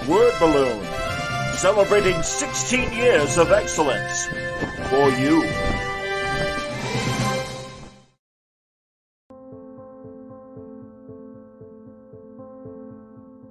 Word Balloon, celebrating 16 years of excellence for you.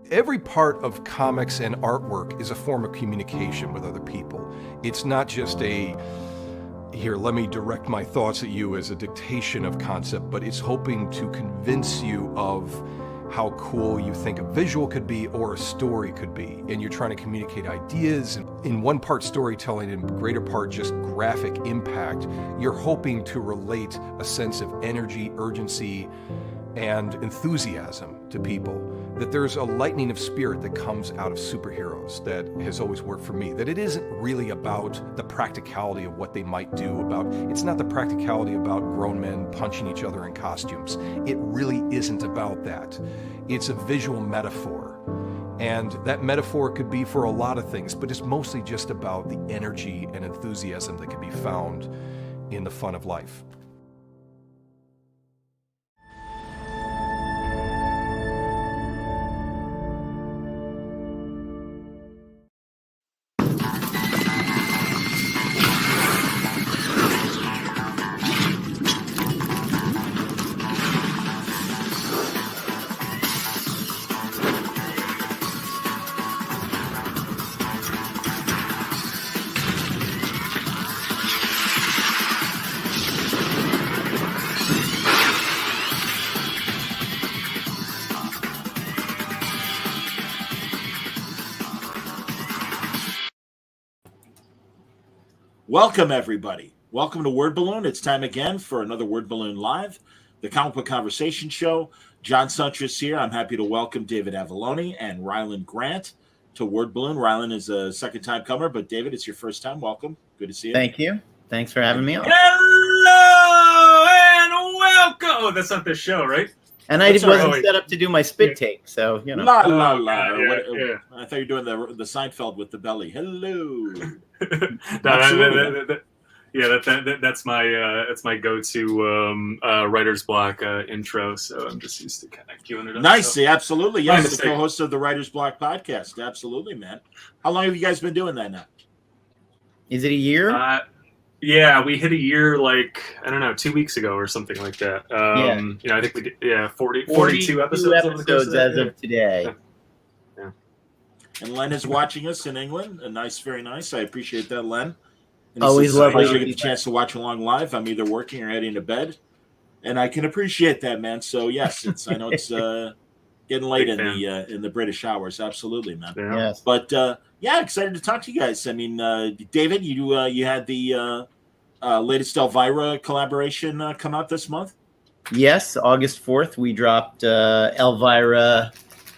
Every part of comics and artwork is a form of communication with other people. It's not just here, let me direct my thoughts at you as a dictation of concept, but it's hoping to convince you of how cool you think a visual could be or a story could be. And you're trying to communicate ideas. In one part storytelling and greater part just graphic impact, you're hoping to relate a sense of energy, urgency, and enthusiasm to people. That there's a lightning of spirit that comes out of superheroes that has always worked for me. That it isn't really about the practicality of what they might do. It's not the practicality about grown men punching each other in costumes. It really isn't about that. It's a visual metaphor. And that metaphor could be for a lot of things, but it's mostly just about the energy and enthusiasm that can be found in the fun of life. Welcome, everybody. Welcome to Word Balloon. It's time again for another Word Balloon Live, the comic book conversation show. John Suntress here. I'm happy to welcome David Avallone and Rylend Grant to Word Balloon. Rylend is a second-time comer, but David, it's your first time. Welcome. Good to see you. Thank you. Thanks for having me on. Hello and welcome. Oh, that's not this show, right? And I wasn't set up to do my spit take, so, you know. La, la, la. Yeah. I thought you were doing the Seinfeld with the belly. Hello. That's my go-to writer's block intro. So I'm just used to kind of queuing it up. Nice, so. Absolutely. Yes, the co-host of the Writer's Block podcast. Absolutely, man. How long have you guys been doing that now? Is it a year? Yeah, we hit a year 2 weeks ago or something like that. I think we did 42 episodes as of today. Yeah. And Len is watching us in England. Very nice. I appreciate that, Len. And Always lovely to get the chance to watch along live. I'm either working or heading to bed, and I can appreciate that, man. So yes, I know it's getting late in the British hours. Absolutely, man. Yeah. Yes. But excited to talk to you guys. I mean, David, you had the latest Elvira collaboration come out this month. Yes, August 4th, we dropped Elvira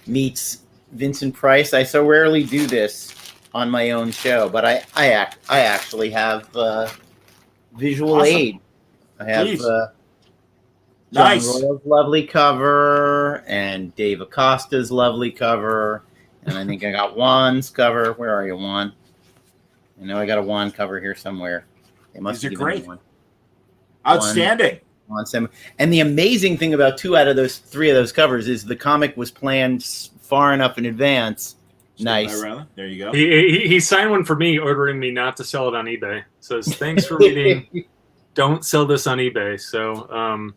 meets Vincent Price. I so rarely do this on my own show, but I actually have visual Awesome. aid. I have Nice. John Royal's lovely cover and Dave Acosta's lovely cover, and I think I got Juan's cover. Where are you, Juan? I know I got a Juan cover here somewhere. They must These are have given me great. one. Outstanding. And the amazing thing about 3 of those covers is the comic was planned far enough in advance. Nice. There you go. He signed one for me, ordering me not to sell it on eBay. Says, thanks for reading. Don't sell this on eBay. So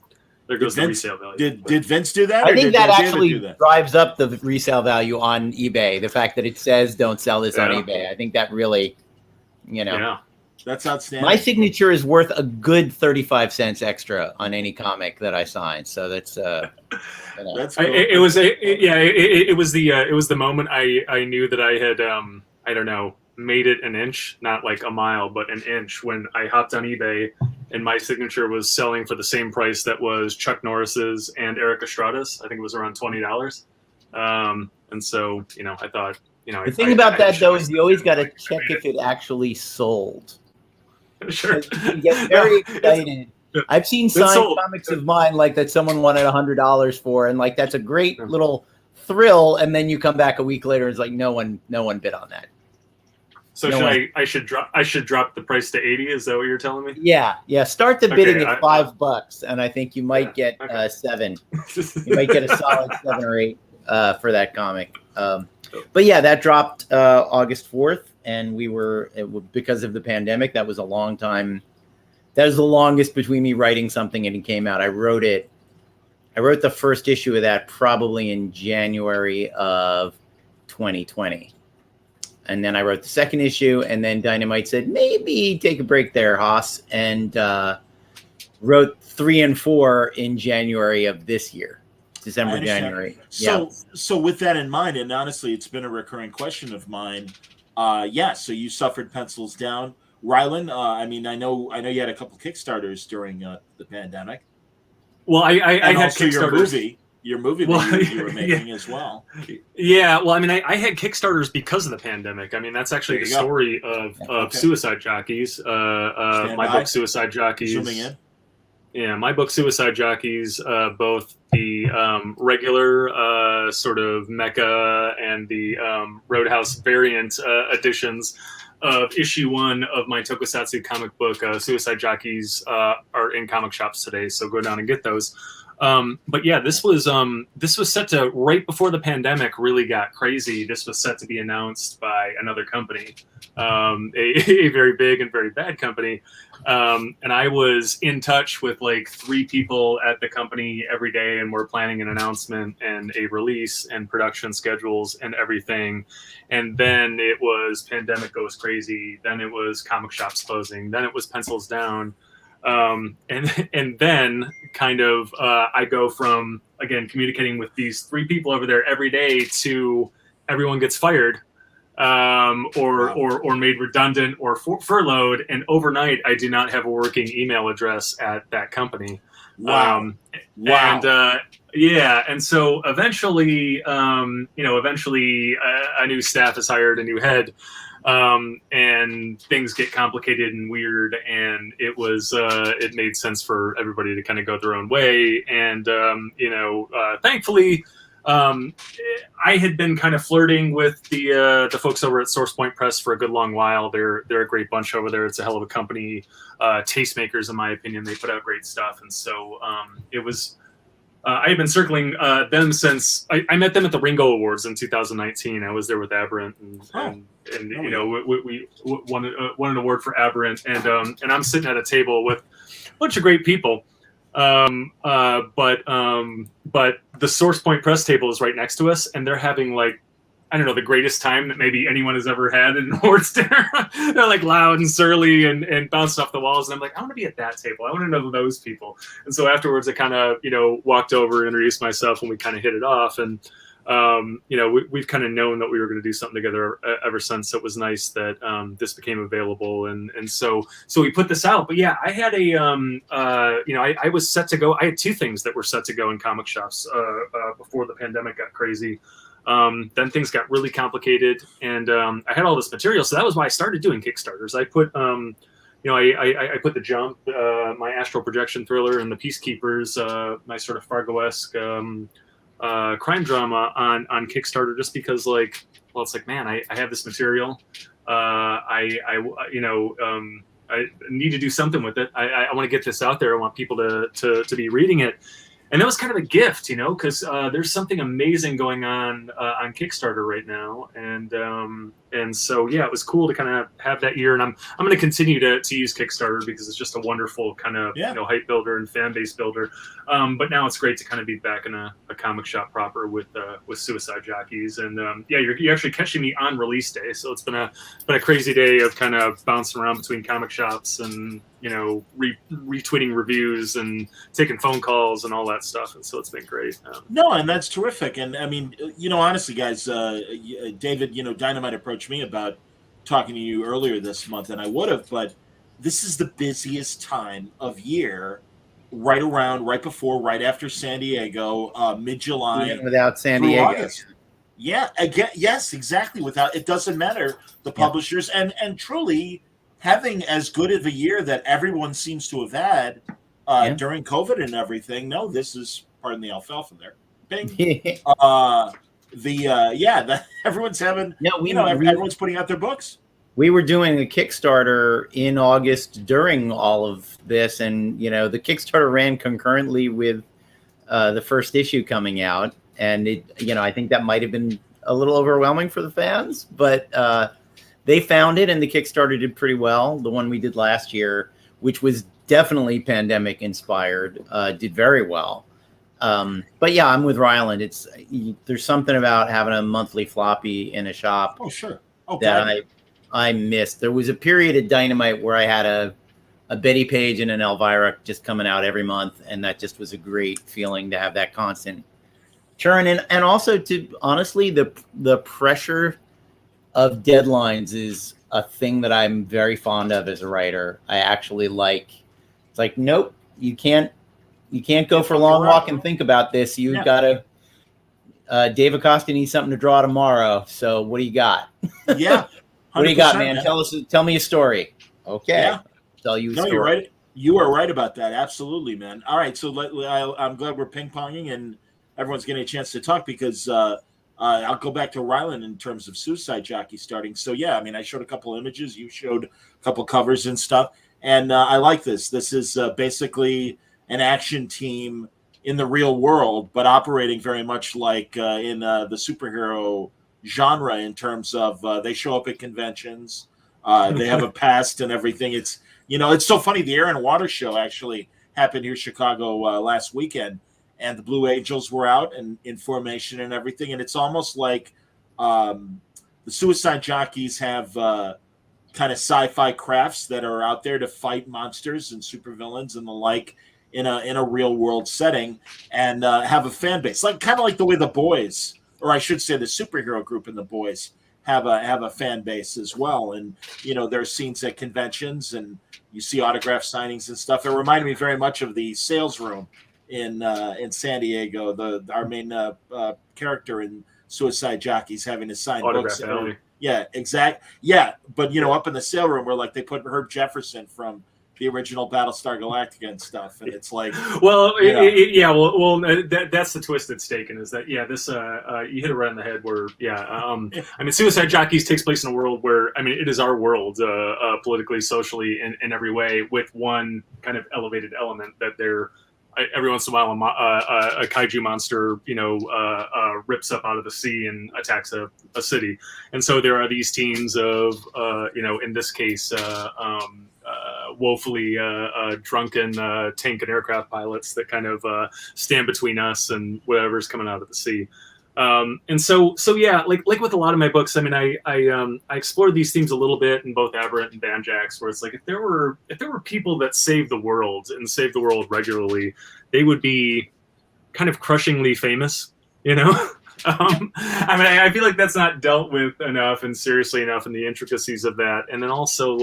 there goes the resale value. Did Vince do that? I think that actually that? drives up the resale value on eBay. The fact that it says don't sell this on eBay. I think that really, Yeah. That's outstanding. My signature is worth a good 35 cents extra on any comic that I sign. So that's That's cool. It was the moment I knew that I had made it an inch, not like a mile, but an inch, when I hopped on eBay and my signature was selling for the same price that was Chuck Norris's and Eric Estrada's. I think it was around $20. And so I thought the thing about that though is you always got to check if it actually sold. Sure. You get very excited. I've seen signed comics of mine like that someone wanted $100 for, and like that's a great little thrill. And then you come back a week later, and it's like no one bid on that. So I should drop the price to 80? Is that what you're telling me? Yeah. Start the bidding at $5, and I think you might get 7. You might get a solid 7 or 8 for that comic. But yeah, that dropped August 4th, and because of the pandemic, that was a long time. That was the longest between me writing something and it came out. I wrote the first issue of that probably in January of 2020. And then I wrote the second issue, and then Dynamite said, maybe take a break there, Haas, and wrote 3 and 4 in January of this year, December, January. So with that in mind, and honestly, it's been a recurring question of mine. So you suffered pencils down. Rylend, I know you had a couple Kickstarters during the pandemic. Well, I had also Kickstarters. Your movie that you were making as well. Yeah, well, I had Kickstarters because of the pandemic. That's actually the story of Suicide Jockeys. My book, Suicide Jockeys. Zooming in. Yeah, my book, Suicide Jockeys, both the regular sort of mecha and the Roadhouse variant editions of issue 1 of my tokusatsu comic book, Suicide Jockeys, are in comic shops today. So go down and get those. But yeah, this was set to, right before the pandemic really got crazy. This was set to be announced by another company, a very big and very bad company. And I was in touch with like 3 people at the company every day, and we're planning an announcement and a release and production schedules and everything. And then it was pandemic goes crazy. Then it was comic shops closing. Then it was pencils down. And then kind of I go from, again, communicating with these 3 people over there every day to everyone gets fired or made redundant or furloughed. And overnight, I do not have a working email address at that company. Wow. And so eventually, a new staff is hired, a new head. And things get complicated and weird, and it made sense for everybody to kind of go their own way. And thankfully, I had been kind of flirting with the folks over at Source Point Press for a good long while. They're a great bunch over there. It's a hell of a company. Tastemakers, in my opinion. They put out great stuff, and so it was. I had been circling them since I met them at the Ringo Awards in 2019. I was there with Aberrant, and we won an award for Aberrant, and I'm sitting at a table with a bunch of great people, but the Source Point Press table is right next to us, and they're having like, I don't know, the greatest time that maybe anyone has ever had in an awards dinner. They're like loud and surly and bouncing off the walls. And I'm like, I want to be at that table. I want to know those people. And so afterwards I kind of, walked over, introduced myself, and we kind of hit it off. And, we've kind of known that we were going to do something together ever since. So it was nice that this became available. And so we put this out. But yeah, I had I was set to go. I had 2 things that were set to go in comic shops before the pandemic got crazy. Then things got really complicated, and I had all this material, so that was why I started doing Kickstarters. I put, I put The Jump, my astral projection thriller, and The Peacekeepers, my sort of Fargo-esque crime drama on Kickstarter, just because, it's like, man, I have this material, I need to do something with it. I want to get this out there. I want people to be reading it. And that was kind of a gift, because there's something amazing going on Kickstarter right now, and so yeah, it was cool to kind of have that year. And I'm going to continue to use Kickstarter because it's just a wonderful kind of hype builder and fan base builder. But now it's great to kind of be back in a comic shop proper with Suicide Jockeys, and you're actually catching me on release day, so it's been a crazy day of kind of bouncing around between comic shops and retweeting reviews and taking phone calls and all that stuff. And so it's been great. No, and that's terrific. And I mean, honestly, guys, David, Dynamite approached me about talking to you earlier this month, and I would have, but this is the busiest time of year, right after San Diego, mid-July. Without San Diego. August. Yeah, again, yes, exactly. Without, it doesn't matter, the publishers, and truly, having as good of a year that everyone seems to have had during COVID and everything. No, this is, pardon the alfalfa there. Bing. Everyone's having, everyone's putting out their books. We were doing a Kickstarter in August during all of this, and the Kickstarter ran concurrently with the first issue coming out, and it, I think that might have been a little overwhelming for the fans, but they found it, and the Kickstarter did pretty well. The one we did last year, which was definitely pandemic inspired, did very well. But yeah, I'm with Rylend. There's something about having a monthly floppy in a shop. Oh, sure. Oh, that I missed. There was a period at Dynamite where I had a Betty Page and an Elvira just coming out every month, and that just was a great feeling to have that constant churn. And also, to honestly, the pressure of deadlines is a thing that I'm very fond of as a writer. I actually like. It's like, nope, you can't go for a long walk and think about this. You've got to. Dave Acosta needs something to draw tomorrow. So what do you got? Yeah. What do you got, man? Tell me a story. Okay. Yeah. Tell you a story. You're right. You are right about that. Absolutely, man. All right. So I'm glad we're ping-ponging and everyone's getting a chance to talk, because I'll go back to Rylend in terms of Suicide Jockey starting. So, yeah, I mean, I showed a couple images. You showed a couple covers and stuff. And I like this. This is basically an action team in the real world, but operating very much like in the superhero genre in terms of they show up at conventions. They have a past and everything. It's so funny. The Air and Water show actually happened here in Chicago last weekend, and the Blue Angels were out and in formation and everything. And it's almost like the Suicide Jockeys have kind of sci-fi crafts that are out there to fight monsters and supervillains and the like in a real world setting, and have a fan base, kind of like the way the Boys, or I should say the superhero group in the Boys, have a fan base as well. And there's scenes at conventions, and you see autograph signings and stuff. It reminded me very much of the sales room in San Diego. Our main character in Suicide Jockeys having to sign autograph books. Alley. Yeah, exact. Yeah, but up in the sale room where they put Herb Jefferson from the original Battlestar Galactica and stuff, and it's like, well, that's the twist that's taken, is that this you hit it right on the head. Where I mean, Suicide Jockeys takes place in a world where, I mean, it is our world, politically, socially, in every way, with one kind of elevated element that they're every once in a while a kaiju monster rips up out of the sea and attacks a city, and so there are these teams of in this case woefully drunken tank and aircraft pilots that kind of stand between us and whatever's coming out of the sea. And so yeah, like with a lot of my books, I mean, I explored these themes a little bit in both Aberrant and Banjax, where it's like, if there were people that saved the world and saved the world regularly, they would be kind of crushingly famous, I mean, I feel like that's not dealt with enough and seriously enough in the intricacies of that. And then also,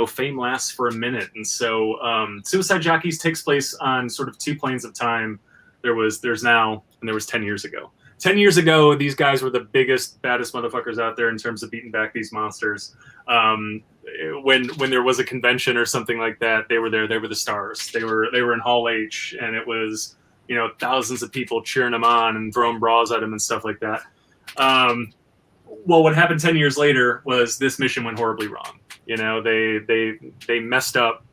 fame lasts for a minute. And so Suicide Jockeys takes place on sort of two planes of time. There's now, and there was 10 years ago. 10 years ago, these guys were the biggest, baddest motherfuckers out there in terms of beating back these monsters. When there was a convention or something like that, they were there. They were the stars. They were in Hall H, and it was, thousands of people cheering them on and throwing bras at them and stuff like that. Well, what happened 10 years later was this mission went horribly wrong. They messed up.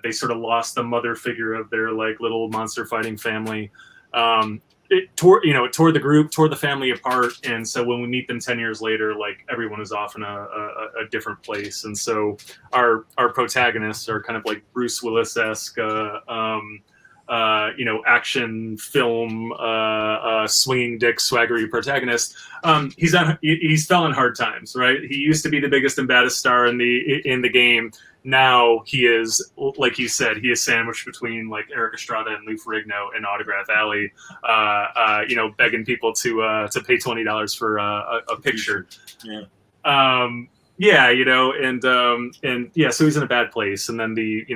They sort of lost the mother figure of their little monster fighting family. It tore the group, tore the family apart. And so when we meet them 10 years later, everyone is off in a different place. And so our protagonists are kind of like Bruce Willis-esque, action film, swinging dick, swaggery protagonist. He's fell in hard times, right? He used to be the biggest and baddest star in the game. Now he is, like you said, he is sandwiched between Eric Estrada and Lou Ferrigno in Autograph Alley, begging people to pay $20 for a picture. Yeah. So he's in a bad place, and then the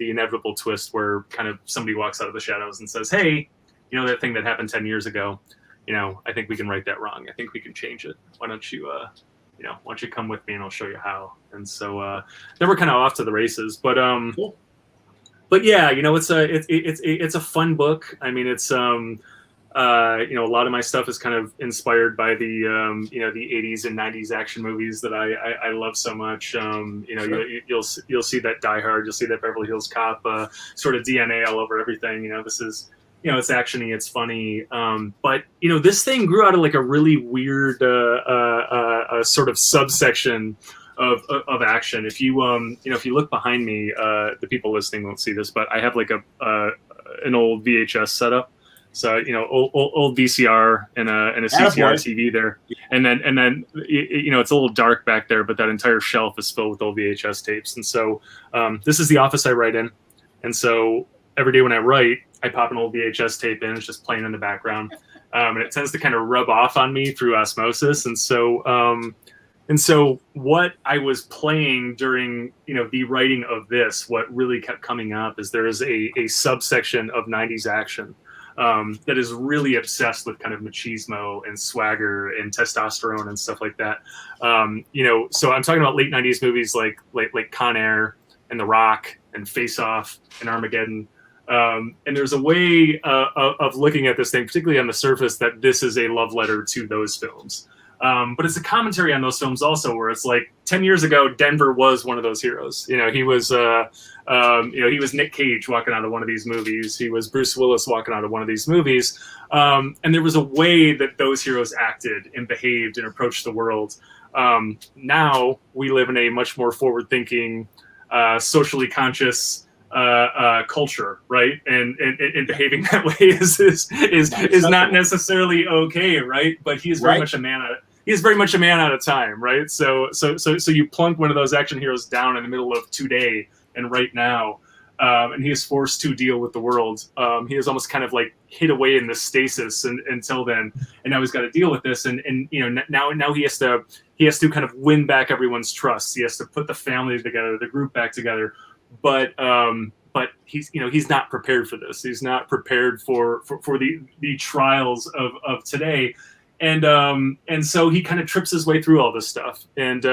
inevitable twist where kind of somebody walks out of the shadows and says, "Hey, that thing that happened 10 years ago, I think we can right that wrong. I think we can change it. Why don't you why don't you come with me and I'll show you how." And so then we're kind of off to the races, but cool. But yeah, it's a fun book. I mean, it's a lot of my stuff is kind of inspired by the the 80s and 90s action movies that I love so much. Sure. You'll see that Die Hard, you'll see that Beverly Hills Cop sort of DNA all over everything. This is it's actiony, it's funny. But this thing grew out of like a really weird sort of subsection of action. If you if you look behind me, the people listening won't see this, but I have like an old VHS setup. So old VCR and a CCR TV there, and then it's a little dark back there, but that entire shelf is filled with old VHS tapes. And so this is the office I write in, and so every day when I write, I pop an old VHS tape in. It's just playing in the background, and it tends to kind of rub off on me through osmosis. And so what I was playing during the writing of this, what really kept coming up is there is a subsection of 90s action that is really obsessed with kind of machismo and swagger and testosterone and stuff like that. So I'm talking about late 90s movies like Con Air and The Rock and Face Off and Armageddon. And there's a way of looking at this thing, particularly on the surface, that this is a love letter to those films. But it's a commentary on those films also, where it's like 10 years ago, Denver was one of those heroes. He was, he was Nick Cage walking out of one of these movies. He was Bruce Willis walking out of one of these movies. And there was a way that those heroes acted and behaved and approached the world. Now we live in a much more forward-thinking, socially conscious culture, right? And behaving that way is not necessarily okay, right? But he is very much a man. He is very much a man out of time, right? So you plunk one of those action heroes down in the middle of today and right now, and he is forced to deal with the world. He is almost kind of like hid away in this stasis until then, and now he's got to deal with this. And now he has to kind of win back everyone's trust. He has to put the family together, the group back together. But he's not prepared for this. He's not prepared for the trials of today, and so he kind of trips his way through all this stuff, and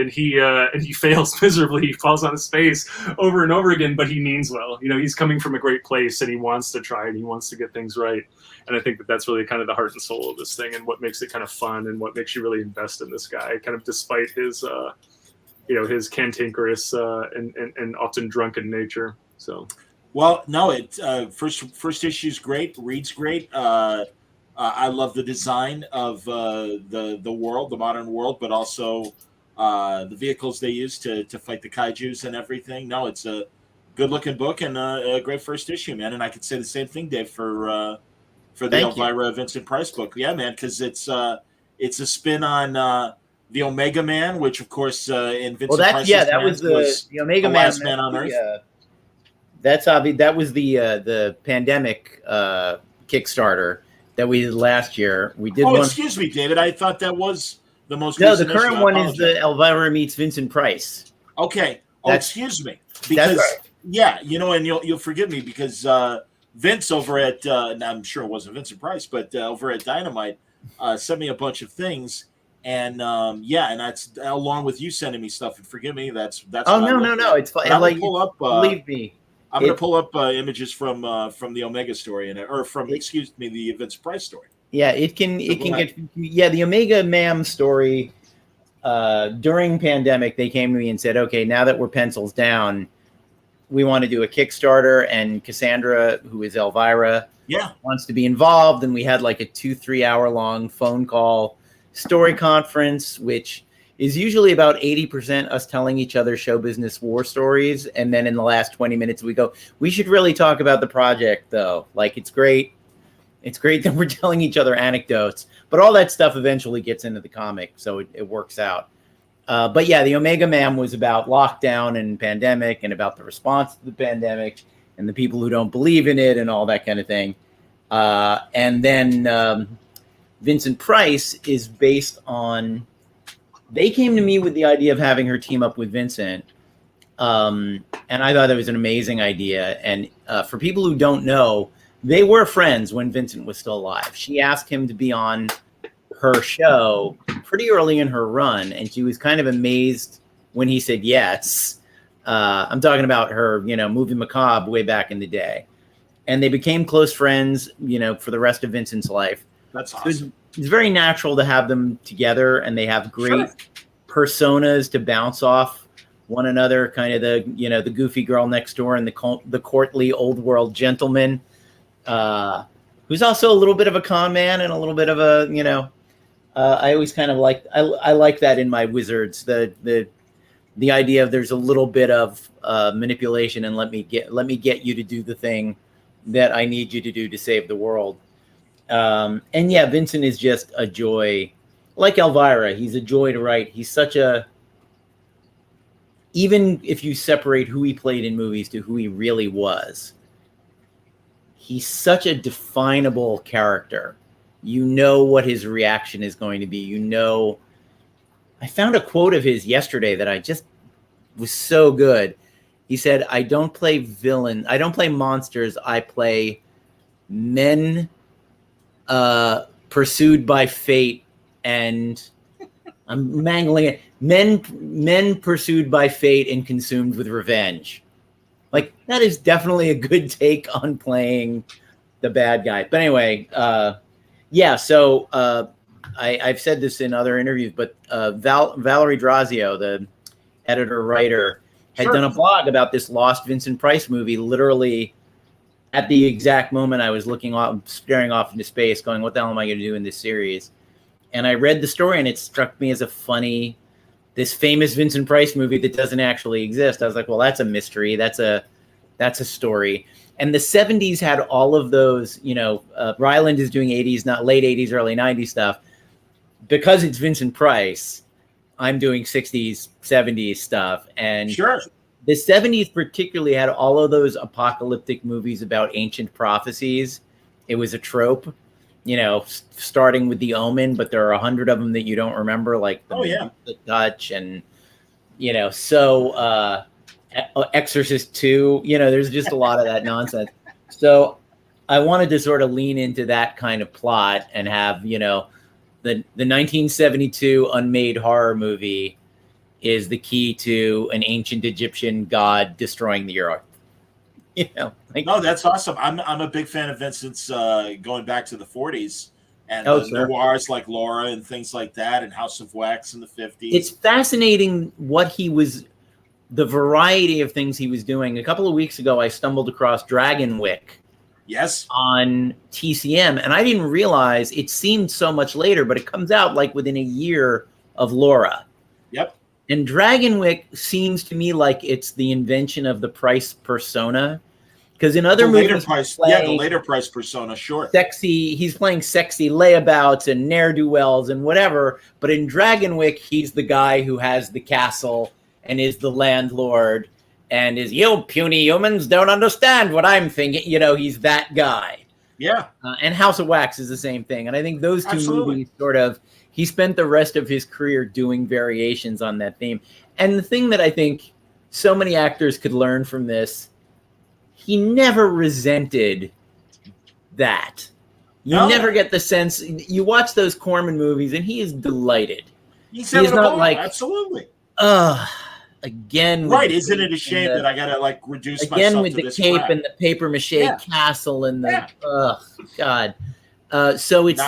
he fails miserably. He falls on his face over and over again, but he means well. He's coming from a great place, and he wants to try, and he wants to get things right. And I think that that's really kind of the heart and soul of this thing, and what makes it kind of fun, and what makes you really invest in this guy, kind of despite his his cantankerous and often drunken nature. So, well, no, it first issue's great, reads great. I love the design of the world, the modern world, but also the vehicles they use to fight the kaijus and everything. No, it's a good looking book and a great first issue, man. And I could say the same thing, Dave, for the Elvira Vincent Price book. Yeah, man, because it's a spin on the Omega Man, which of course in Vincent Price's was the Omega Man, last man on Earth. That's obvious. That was the pandemic Kickstarter that we did last year. We did. Excuse me, David. I thought that was the most. No, the current one is the Elvira meets Vincent Price. Okay. Excuse me. Because yeah, and you'll forgive me because Vince over at I'm sure it wasn't Vincent Price, but over at Dynamite sent me a bunch of things. And and that's along with you sending me stuff. And forgive me, that's. Oh no, it's fine. Like, pull up. Believe me, I'm going to pull up images from the Omega story or from the Vince Price story. Yeah, it can get the Omega Mam story. During pandemic, they came to me and said, "Okay, now that we're pencils down, we want to do a Kickstarter." And Cassandra, who is Elvira, wants to be involved. And we had like a 2-3 hour long phone call story conference, which is usually about 80% us telling each other show business war stories. And then in the last 20 minutes, we go, we should really talk about the project, though. Like, it's great. It's great that we're telling each other anecdotes. But all that stuff eventually gets into the comic, so it works out. But yeah, the Omega Man was about lockdown and pandemic and about the response to the pandemic and the people who don't believe in it and all that kind of thing. And then Vincent Price is based on, they came to me with the idea of having her team up with Vincent. And I thought that was an amazing idea. And for people who don't know, they were friends when Vincent was still alive. She asked him to be on her show pretty early in her run, and she was kind of amazed when he said yes. I'm talking about her, Movie Macabre way back in the day. And they became close friends, for the rest of Vincent's life. That's awesome. It's very natural to have them together, and they have great personas to bounce off one another, kind of the goofy girl next door and the courtly old world gentleman. who's also a little bit of a con man and a little bit of a, I always kind of like, I like that in my wizards, the idea of there's a little bit of manipulation and let me get you to do the thing that I need you to do to save the world. And yeah, Vincent is just a joy. Like Elvira, he's a joy to write. He's such a, even if you separate who he played in movies to who he really was, he's such a definable character. You know what his reaction is going to be. I found a quote of his yesterday that I just was so good. He said, I don't play monsters. I play men pursued by fate, and I'm mangling it. Men pursued by fate and consumed with revenge. Like, that is definitely a good take on playing the bad guy. But anyway, yeah. So I've said this in other interviews, but Valerie Drazio, the editor-writer, had done a blog about this lost Vincent Price movie, literally at the exact moment I was staring off into space, going, what the hell am I going to do in this series? And I read the story, and it struck me as this famous Vincent Price movie that doesn't actually exist. I was like, well, that's a mystery. That's a story. And the 70s had all of those, Rylend is doing 80s, not late 80s, early 90s stuff. Because it's Vincent Price, I'm doing 60s, 70s stuff. And the 70s particularly had all of those apocalyptic movies about ancient prophecies. It was a trope, starting with The Omen, but there are 100 of them that you don't remember, like the Dutch and, Exorcist 2, there's just a lot of that nonsense. So I wanted to sort of lean into that kind of plot and have, the 1972 unmade horror movie is the key to an ancient Egyptian god destroying the earth. No, that's awesome. I'm a big fan of Vincent's going back to the 40s and noirs like Laura and things like that, and House of Wax in the 50s. It's fascinating the variety of things he was doing. A couple of weeks ago, I stumbled across Dragonwyck. Yes. On TCM, and I didn't realize it seemed so much later, but it comes out like within a year of Laura. Yep. And Dragonwyck seems to me like it's the invention of the Price persona, because in other movies, the later Price persona, sure. He's playing sexy layabouts and ne'er-do-wells and whatever, but in Dragonwyck, he's the guy who has the castle and is the landlord. And you puny humans don't understand what I'm thinking. He's that guy. Yeah. And House of Wax is the same thing. And I think those two movies he spent the rest of his career doing variations on that theme. And the thing that I think so many actors could learn from this, he never resented that. You never get the sense. You watch those Corman movies and he is delighted. He's not like, absolutely. Again, isn't it a shame that I gotta reduce again myself with to the this cape crap? and the paper mache castle and the God. So it's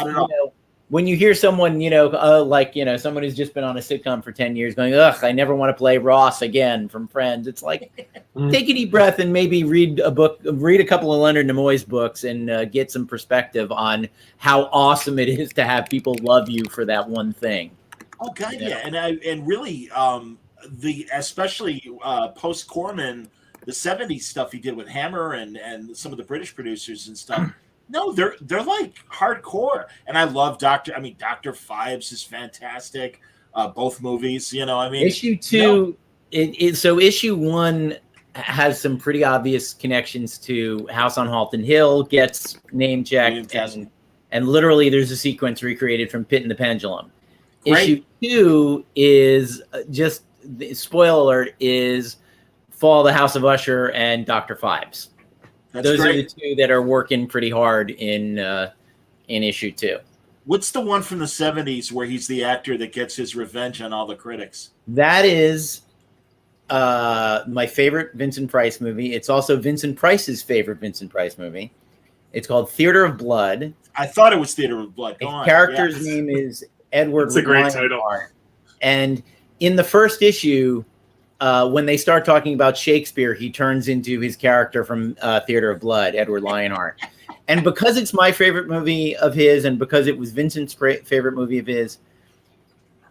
when you hear someone someone who's just been on a sitcom for 10 years going, I never want to play Ross again from Friends. It's like take a deep breath and maybe read a couple of Leonard Nimoy's books and get some perspective on how awesome it is to have people love you for that one thing. Oh God, yeah, and really. Especially post Corman, the 70s stuff he did with Hammer and some of the British producers and stuff. No, they're like hardcore, and I love Dr. Phibes is fantastic. Both movies, Issue 2, so issue 1 has some pretty obvious connections to House on Halton Hill, gets name checked, and literally there's a sequence recreated from Pit and the Pendulum. Great. Issue 2 is just. Spoiler alert, is Fall of the House of Usher and Dr. Phibes. Those are the two that are working pretty hard in issue 2. What's the one from the 70s where he's the actor that gets his revenge on all the critics? That is my favorite Vincent Price movie. It's also Vincent Price's favorite Vincent Price movie. It's called Theater of Blood. I thought it was Theater of Blood. His character's name is Edward. It's a great title. And in the first issue, when they start talking about Shakespeare, he turns into his character from Theater of Blood, Edward Lionheart. And because it's my favorite movie of his, and because it was Vincent's favorite movie of his,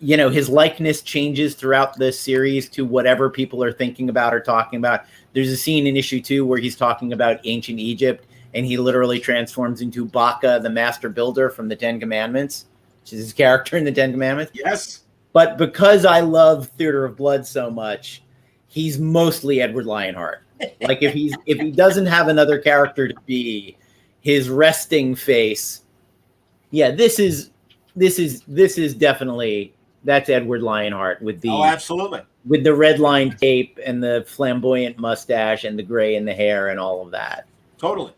you know, his likeness changes throughout the series to whatever people are thinking about or talking about. There's a scene in issue 2 where he's talking about ancient Egypt, and he literally transforms into Baka, the master builder from the Ten Commandments, which is his character in the Ten Commandments. Yes. But because I love Theater of Blood so much, he's mostly Edward Lionheart. Like if he doesn't have another character to be his resting face, yeah, this is definitely, that's Edward Lionheart with the absolutely, with the red lined cape and the flamboyant mustache and the gray in the hair and all of that. Totally.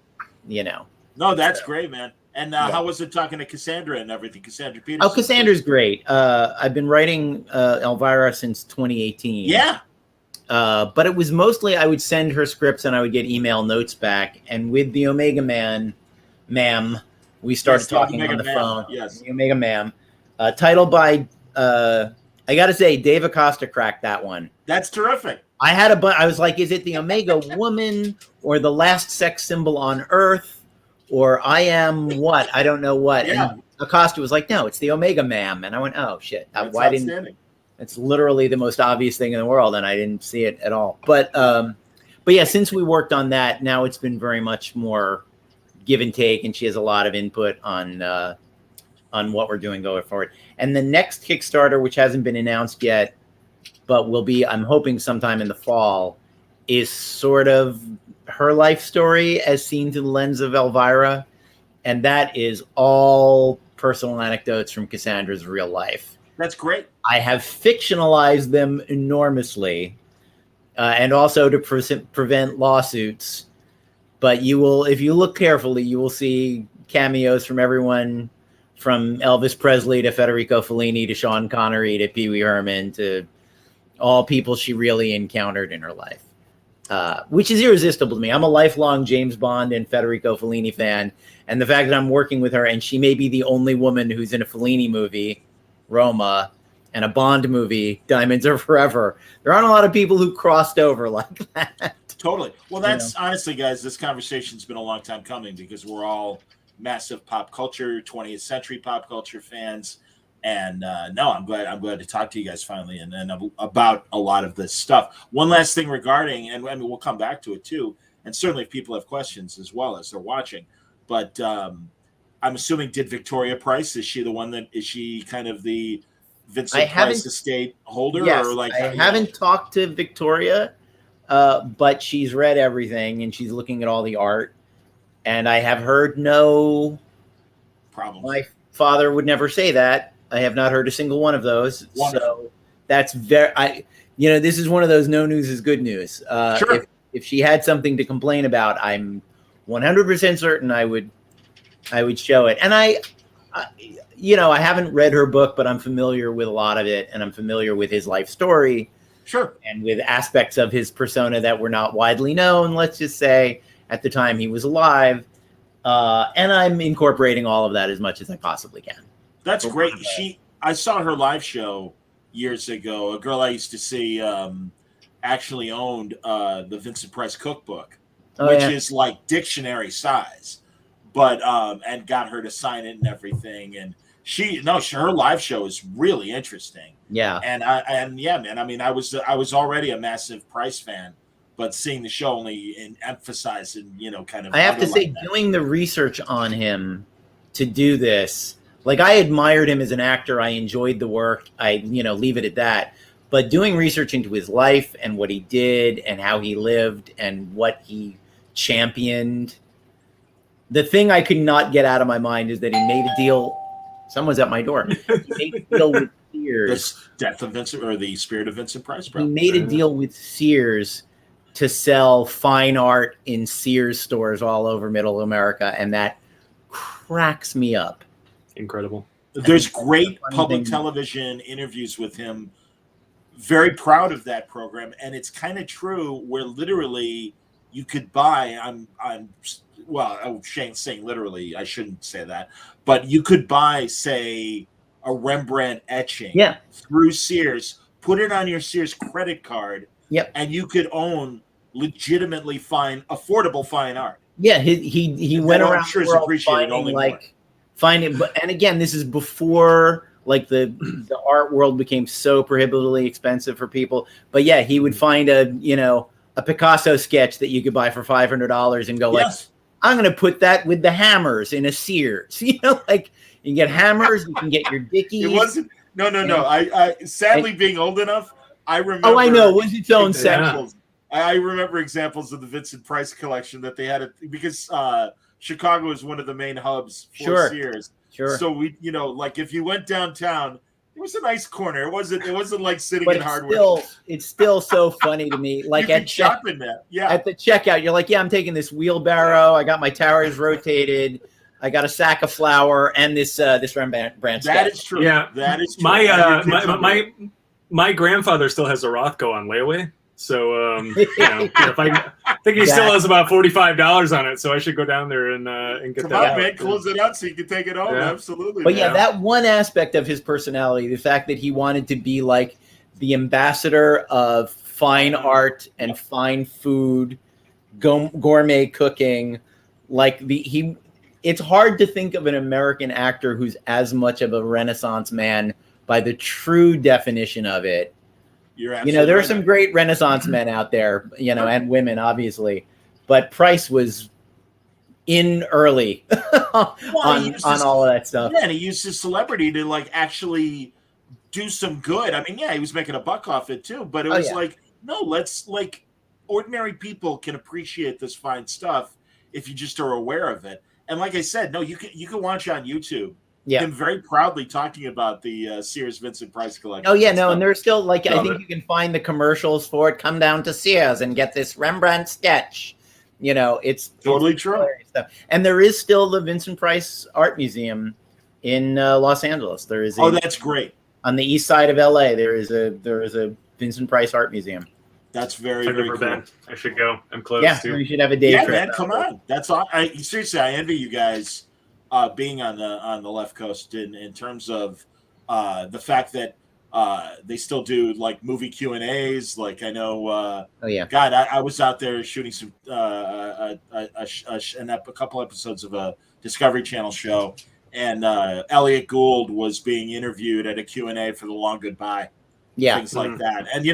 You know. No, that's great, man. And how was it talking to Cassandra and everything? Cassandra Peterson. Oh, Cassandra's great. I've been writing Elvira since 2018. Yeah. But it was mostly I would send her scripts and I would get email notes back. And with the Omega Man, ma'am, we started talking on the phone. Yes. The Omega Ma'am. Titled by, I got to say, Dave Acosta cracked that one. That's terrific. I was like, is it the Omega Woman or the last sex symbol on Earth? Or I am what? I don't know what. Yeah. And Acosta was like, no, it's the Omega Ma'am. And I went, oh, shit. Why didn't... It's literally the most obvious thing in the world, and I didn't see it at all. But yeah, since we worked on that, now it's been very much more give and take, and she has a lot of input on what we're doing going forward. And the next Kickstarter, which hasn't been announced yet, but will be, I'm hoping, sometime in the fall, is sort of her life story as seen through the lens of Elvira, and that is all personal anecdotes from Cassandra's real life. That's great. I have fictionalized them enormously, and also to prevent lawsuits. But you will, if you look carefully, you will see cameos from everyone from Elvis Presley to Federico Fellini to Sean Connery to Pee Wee Herman to all people she really encountered in her life, which is irresistible to me. I'm a lifelong James Bond and Federico Fellini fan, and the fact that I'm working with her and she may be the only woman who's in a Fellini movie, Roma, and a Bond movie, Diamonds Are Forever. There aren't a lot of people who crossed over like that. Totally. Well, that's honestly, guys, this conversation's been a long time coming because we're all massive pop culture, 20th century pop culture fans. And no, I'm glad to talk to you guys finally and about a lot of this stuff. One last thing regarding, and I mean, we'll come back to it too, and certainly if people have questions as well as they're watching. But I'm assuming, did Victoria Price, is she kind of the Vincent Price estate holder? Yes, or like I haven't talked to Victoria, but she's read everything and she's looking at all the art. And I have heard no problems. My father would never say that. I have not heard a single one of those. Wonderful. So that's this is one of those no news is good news. Sure. If she had something to complain about, I'm 100% certain I would show it. And I haven't read her book, but I'm familiar with a lot of it, and I'm familiar with his life story. Sure. And with aspects of his persona that were not widely known, let's just say, at the time he was alive. And I'm incorporating all of that as much as I possibly can. That's great. I saw her live show years ago. A girl I used to see actually owned the Vincent Price cookbook, which is like dictionary size, but and got her to sign it and everything. And her live show is really interesting. Yeah. And yeah, man. I mean, I was already a massive Price fan, but seeing the show only emphasized and kind of. I have to say, doing the research on him to do this. Like, I admired him as an actor. I enjoyed the work. I, leave it at that. But doing research into his life and what he did and how he lived and what he championed, the thing I could not get out of my mind is that he made a deal. Someone's at my door. He made a deal with Sears. The death of Vincent, or the spirit of Vincent Price, probably. He made a deal with Sears to sell fine art in Sears stores all over Middle America, and that cracks me up. Incredible. There's great public television interviews with him. Very proud of that program, and it's kind of true where literally you could buy. Shane's saying literally. I shouldn't say that, but you could buy, say, a Rembrandt etching through Sears, put it on your Sears credit card, and you could own legitimately affordable fine art. Yeah, he went I'm around sure the is world appreciated finding only like finding, but and again, this is before like the art world became so prohibitively expensive for people. But yeah, he would find a Picasso sketch that you could buy for $500 and go like, Yes. I'm going to put that with the hammers in a Sears. Like you can get hammers, you can get your Dickies. It wasn't. No. I sadly being old enough, I remember. Oh, I know. It was its own examples. I remember examples of the Vincent Price collection that they had because Chicago is one of the main hubs for Sears. Sure. So we, like if you went downtown, it was a nice corner. It wasn't like sitting in hardware. It's still so funny to me. Like at shopping that. Yeah. At the checkout, you're like, yeah, I'm taking this wheelbarrow. I got my towers rotated. I got a sack of flour and this Rembrandt sketch. That is true. Yeah, that is true. My grandfather still has a Rothko on layaway. So if I think he still has about $45 on it, so I should go down there and get Come that. on, man, close it out so you can take it home. Yeah. Absolutely. But yeah, that one aspect of his personality, the fact that he wanted to be like the ambassador of fine art and fine food, gourmet cooking, it's hard to think of an American actor who's as much of a Renaissance man by the true definition of it. There are some great Renaissance men out there, and women, obviously, but Price was in early on all of that stuff. Yeah, and he used his celebrity to actually do some good. I mean, yeah, he was making a buck off it too, but it was let's ordinary people can appreciate this fine stuff if you just are aware of it. And like I said, you can watch on YouTube. Yeah, him very proudly talking about the Sears Vincent Price collection. Oh yeah, and there's still I think you can find the commercials for it. Come down to Sears and get this Rembrandt sketch. It's totally true. Stuff. And there is still the Vincent Price Art Museum in Los Angeles. There is. That's great. On the east side of LA, there is a Vincent Price Art Museum. That's very cool. Been. I should go. I'm close. Yeah, too. You should have a day trip. Man, come on. That's all. Seriously, I envy you guys. Being on the left coast in terms of the fact that they still do movie Q&As. I know. God, I was out there shooting some a couple episodes of a Discovery Channel show, and Elliot Gould was being interviewed at a Q&A for The Long Goodbye. Yeah, things like that, and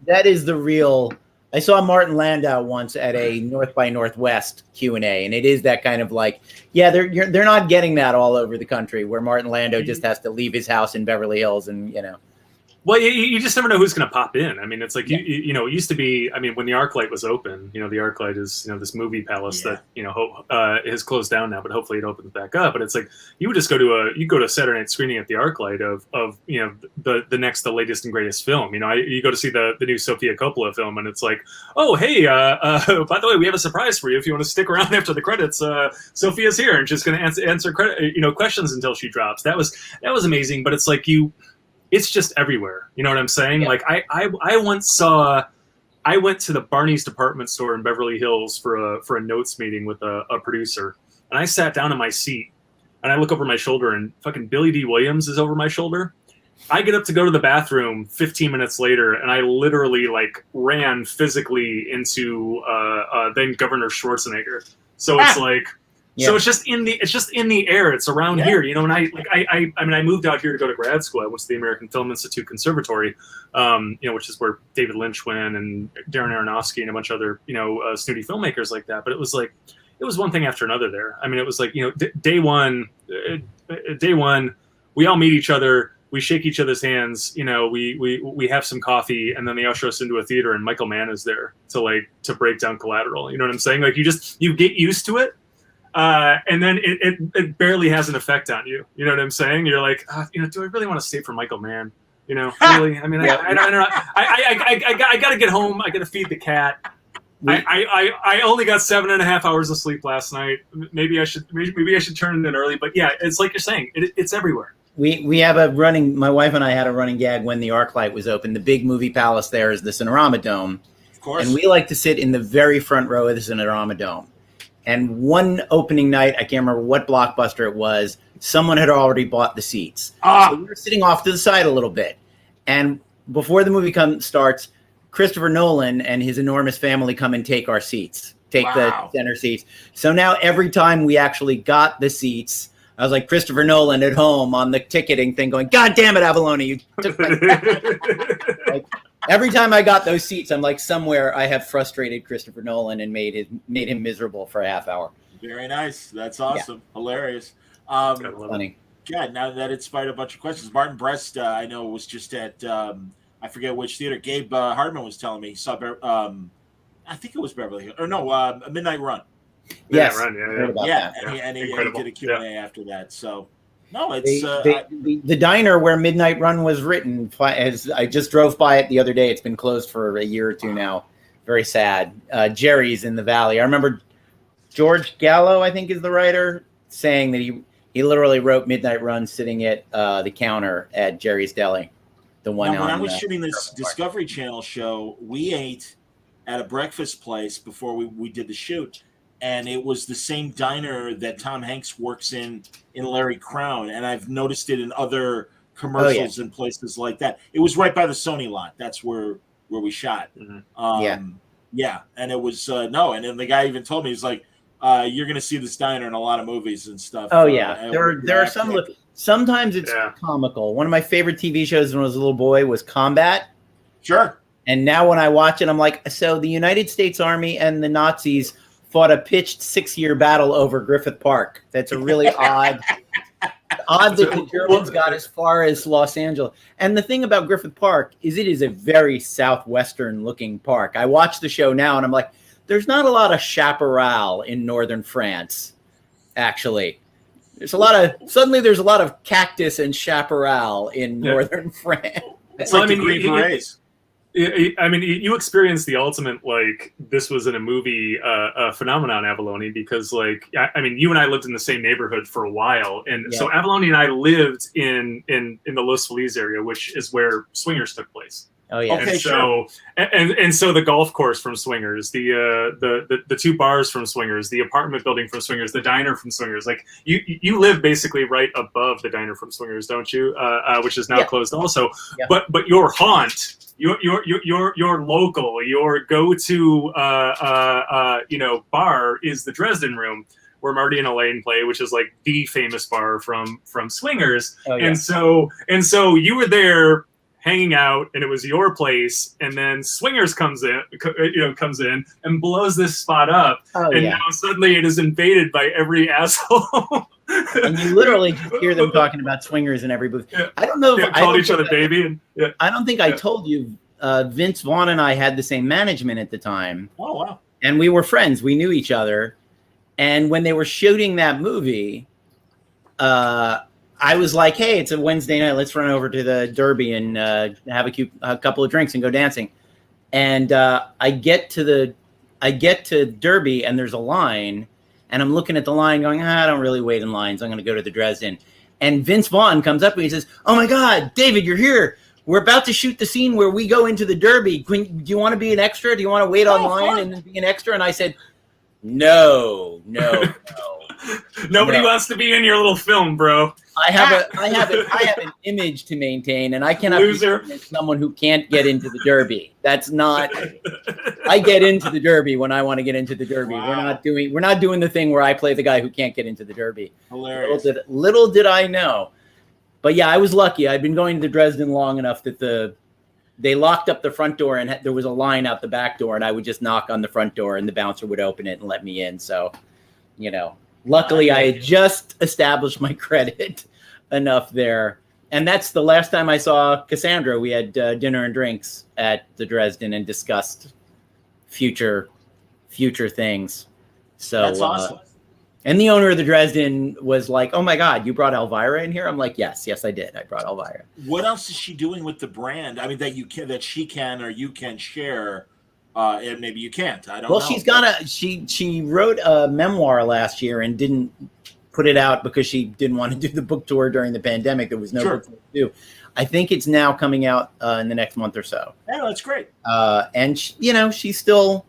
that is the real. I saw Martin Landau once at a North by Northwest Q&A, and it is that kind of they're not getting that all over the country where Martin Landau just has to leave his house in Beverly Hills and Well, you just never know who's going to pop in. I mean, it's it used to be. I mean, when the ArcLight was open, the ArcLight is this movie palace that has closed down now, but hopefully it opens back up. But it's you would just go to a Saturday night screening at the ArcLight of the latest and greatest film. You go to see the new Sofia Coppola film, and it's oh hey, by the way, we have a surprise for you. If you want to stick around after the credits, Sophia's here and she's going to answer questions until she drops. That was amazing. But it's it's just everywhere. You know what I'm saying? Yeah. I once I went to the Barney's department store in Beverly Hills for a notes meeting with a producer, and I sat down in my seat and I look over my shoulder and fucking Billy D. Williams is over my shoulder. I get up to go to the bathroom 15 minutes later, and I literally ran physically into then Governor Schwarzenegger. So it's So it's just in the air. It's around here, And I moved out here to go to grad school. I went to the American Film Institute Conservatory, which is where David Lynch went and Darren Aronofsky and a bunch of other snooty filmmakers like that. But it was it was one thing after another there. I mean, it was day one, we all meet each other. We shake each other's hands, we have some coffee, and then they usher us into a theater, and Michael Mann is there to break down Collateral. You know what I'm saying? You get used to it. And then it barely has an effect on you. You know what I'm saying? You're do I really want to stay for Michael Mann? Really? I mean, I don't know. I got to get home. I got to feed the cat. I only got 7.5 hours of sleep last night. Maybe I should turn it in early. But yeah, it's like you're saying, it's everywhere. We have my wife and I had a running gag when the ArcLight was open. The big movie palace there is the Cinerama Dome. Of course. And we like to sit in the very front row of the Cinerama Dome. And one opening night, I can't remember what blockbuster it was, someone had already bought the seats. So we were sitting off to the side a little bit. And before the movie starts, Christopher Nolan and his enormous family come and take our seats. take the center seats. So now every time we actually got the seats, I was like Christopher Nolan at home on the ticketing thing going, God damn it, Avallone, you took my like, every time I got those seats, I'm like, somewhere I have frustrated Christopher Nolan and made him miserable for a half hour. Very nice. That's awesome. Yeah. Hilarious. Funny. Yeah, now that inspired a bunch of questions. Martin Brest, I know, was just at, I forget which theater. Gabe Hartman was telling me he saw, I think it was Beverly Hills. Or no, a Midnight Run. Yes. Yeah, and he did a Q&A after that. So, no, it's... the diner where Midnight Run was written, as I just drove by it the other day. It's been closed for a year or two now. Very sad. Jerry's in the Valley. I remember George Gallo, I think is the writer, saying that he literally wrote Midnight Run sitting at the counter at Jerry's Deli. The one when I was shooting this Discovery Channel show, we ate at a breakfast place before we did the shoot, and it was the same diner that Tom Hanks works in Larry Crown, and I've noticed it in other commercials and places like that. It was right by the Sony lot. That's where we shot. Mm-hmm. Yeah, and it was and then the guy even told me, he's like, you're going to see this diner in a lot of movies and stuff. Oh yeah, there are some. Sometimes it's comical. One of my favorite TV shows when I was a little boy was Combat. Sure. And now when I watch it, I'm like, so the United States Army and the Nazis fought a pitched 6-year battle over Griffith Park. That's a really odd that the Germans got as far as Los Angeles. And the thing about Griffith Park is it is a very southwestern looking park. I watch the show now and I'm like, there's not a lot of chaparral in northern France, actually. There's a lot of cactus and chaparral in northern France. It's like the Green Berets. I mean, you experienced the ultimate, like, this was in a movie phenomenon, Avallone, because, like, I mean, you and I lived in the same neighborhood for a while. And so Avallone and I lived in the Los Feliz area, which is where Swingers took place. Oh yeah. Okay, and so and so the golf course from Swingers, the two bars from Swingers, the apartment building from Swingers, the diner from Swingers. Like you live basically right above the diner from Swingers, don't you? Which is now closed also. Yeah. But your haunt, your local, your go-to bar is the Dresden Room, where Marty and Elaine play, which is like the famous bar from Swingers. Oh, yeah. And so you were there hanging out, and it was your place, and then Swingers comes in and blows this spot up, now suddenly it is invaded by every asshole. And you literally just hear them talking about Swingers in every booth. Yeah. I don't know if called each other baby. I don't think I told you. Vince Vaughn and I had the same management at the time. Oh wow! And we were friends. We knew each other. And when they were shooting that movie, I was like, "Hey, it's a Wednesday night. Let's run over to the Derby and have a couple of drinks and go dancing." And I get to Derby, and there's a line, and I'm looking at the line, going, "I don't really wait in lines. I'm going to go to the Dresden." And Vince Vaughn comes up and he says, "Oh my God, David, you're here. We're about to shoot the scene where we go into the Derby. Do you want to be an extra? Do you want to wait online and be an extra?" And I said, No. Nobody wants to be in your little film, bro. I have an image to maintain, and I cannot be someone who can't get into the Derby. That's not. I get into the Derby when I want to get into the Derby. Wow. We're not doing the thing where I play the guy who can't get into the Derby. Hilarious. Little did I know. But yeah, I was lucky. I'd been going to Dresden long enough that they locked up the front door, and there was a line out the back door, and I would just knock on the front door, and the bouncer would open it and let me in. So, luckily I had just established my credit enough there. And that's the last time I saw Cassandra. We had dinner and drinks at the Dresden and discussed future things. So that's awesome. And the owner of the Dresden was like, "Oh my God, you brought Elvira in here?" I'm like, yes, I did. I brought Elvira. What else is she doing with the brand? I mean, that she can or you can share, and maybe you can't. I don't know. Well, she wrote a memoir last year and didn't put it out because she didn't want to do the book tour during the pandemic. There was no book tour to do. I think it's now coming out in the next month or so. Yeah, that's great. And she's still.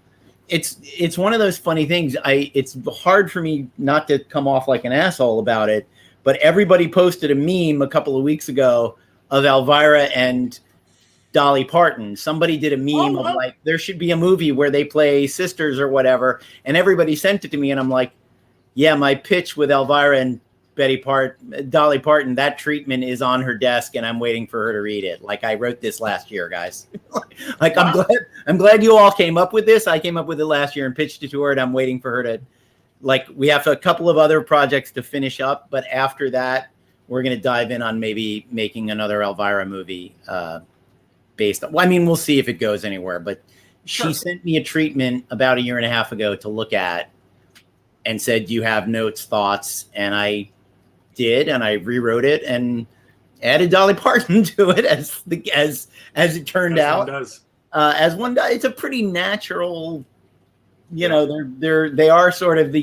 It's one of those funny things. It's hard for me not to come off like an asshole about it, but everybody posted a meme a couple of weeks ago of Elvira and Dolly Parton. Somebody did a meme of like, there should be a movie where they play sisters or whatever. And everybody sent it to me. And I'm like, yeah, my pitch with Elvira and Dolly Parton, that treatment is on her desk and I'm waiting for her to read it. Like, I wrote this last year, guys. Like, wow. I'm glad you all came up with this. I came up with it last year and pitched it to her, and I'm waiting for her to, like, we have a couple of other projects to finish up. But after that, we're going to dive in on maybe making another Elvira movie, based on, well, I mean, we'll see if it goes anywhere, but she sent me a treatment about 1.5 years ago to look at and said, you have notes, thoughts. And I did, and I rewrote it and added Dolly Parton to it as it turned out. As one does. It's a pretty natural, you know, they are sort of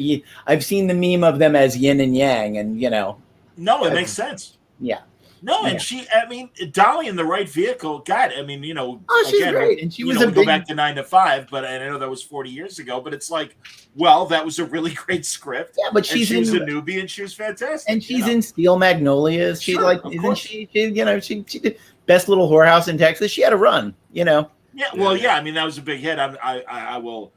I've seen the meme of them as yin and yang, and, you know. No, it makes sense. Yeah. No, and I mean, Dolly in the right vehicle. God, I mean, you know, she's great, and she was we go back to 9 to 5, but I know that was 40 years ago. But it's like, well, that was a really great script. Yeah, but she was a newbie, and she was fantastic. And she's in Steel Magnolias. She's she? You know, she did Best Little Whorehouse in Texas. She had a run, you know. Yeah, well, yeah. I mean, that was a big hit. I will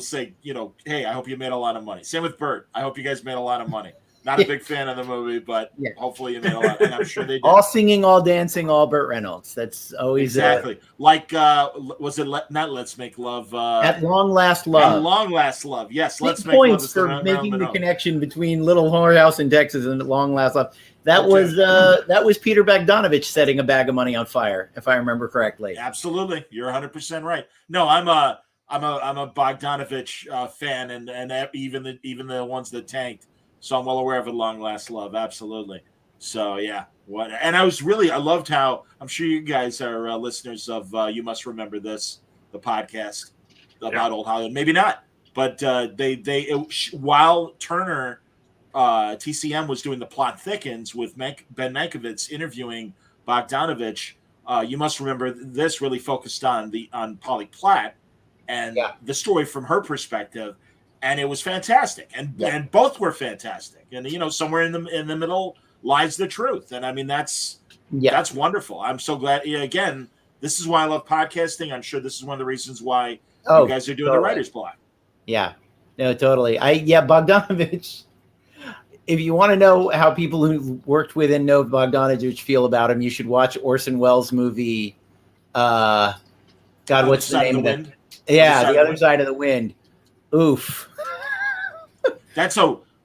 say, you know, hey, I hope you made a lot of money. Same with Burt. I hope you guys made a lot of money. Not a big fan of the movie, but hopefully you made a lot, and I'm sure they did. All singing, all dancing, all Burt Reynolds. That's always exactly like. Was it not Let's Make Love? At Long Last Love. At Long Last Love. Yes, Let's Make points Love. For making the connection between Little Whorehouse in Texas and Long Last Love. That was Peter Bogdanovich setting a bag of money on fire, if I remember correctly. Absolutely, you're 100% right. No, I'm a Bogdanovich fan, and even the ones that tanked. So I'm well aware of At Long Last Love, absolutely. So yeah, and I loved how, I'm sure you guys are listeners of You Must Remember This, the podcast about old Hollywood. Maybe not, but while Turner, TCM was doing The Plot Thickens with Ben Mankiewicz interviewing Bogdanovich, You Must Remember This really focused on Polly Platt and the story from her perspective. And it was fantastic, and both were fantastic. And you know, somewhere in the middle lies the truth. And I mean, that's wonderful. I'm so glad. Again, this is why I love podcasting. I'm sure this is one of the reasons why you guys are doing the writer's block. Yeah, no, totally. Bogdanovich. If you want to know how people who worked with and know Bogdanovich feel about him, you should watch Orson Welles' movie. God, what's the name of it? Yeah, The Other Side of the Wind. Oof.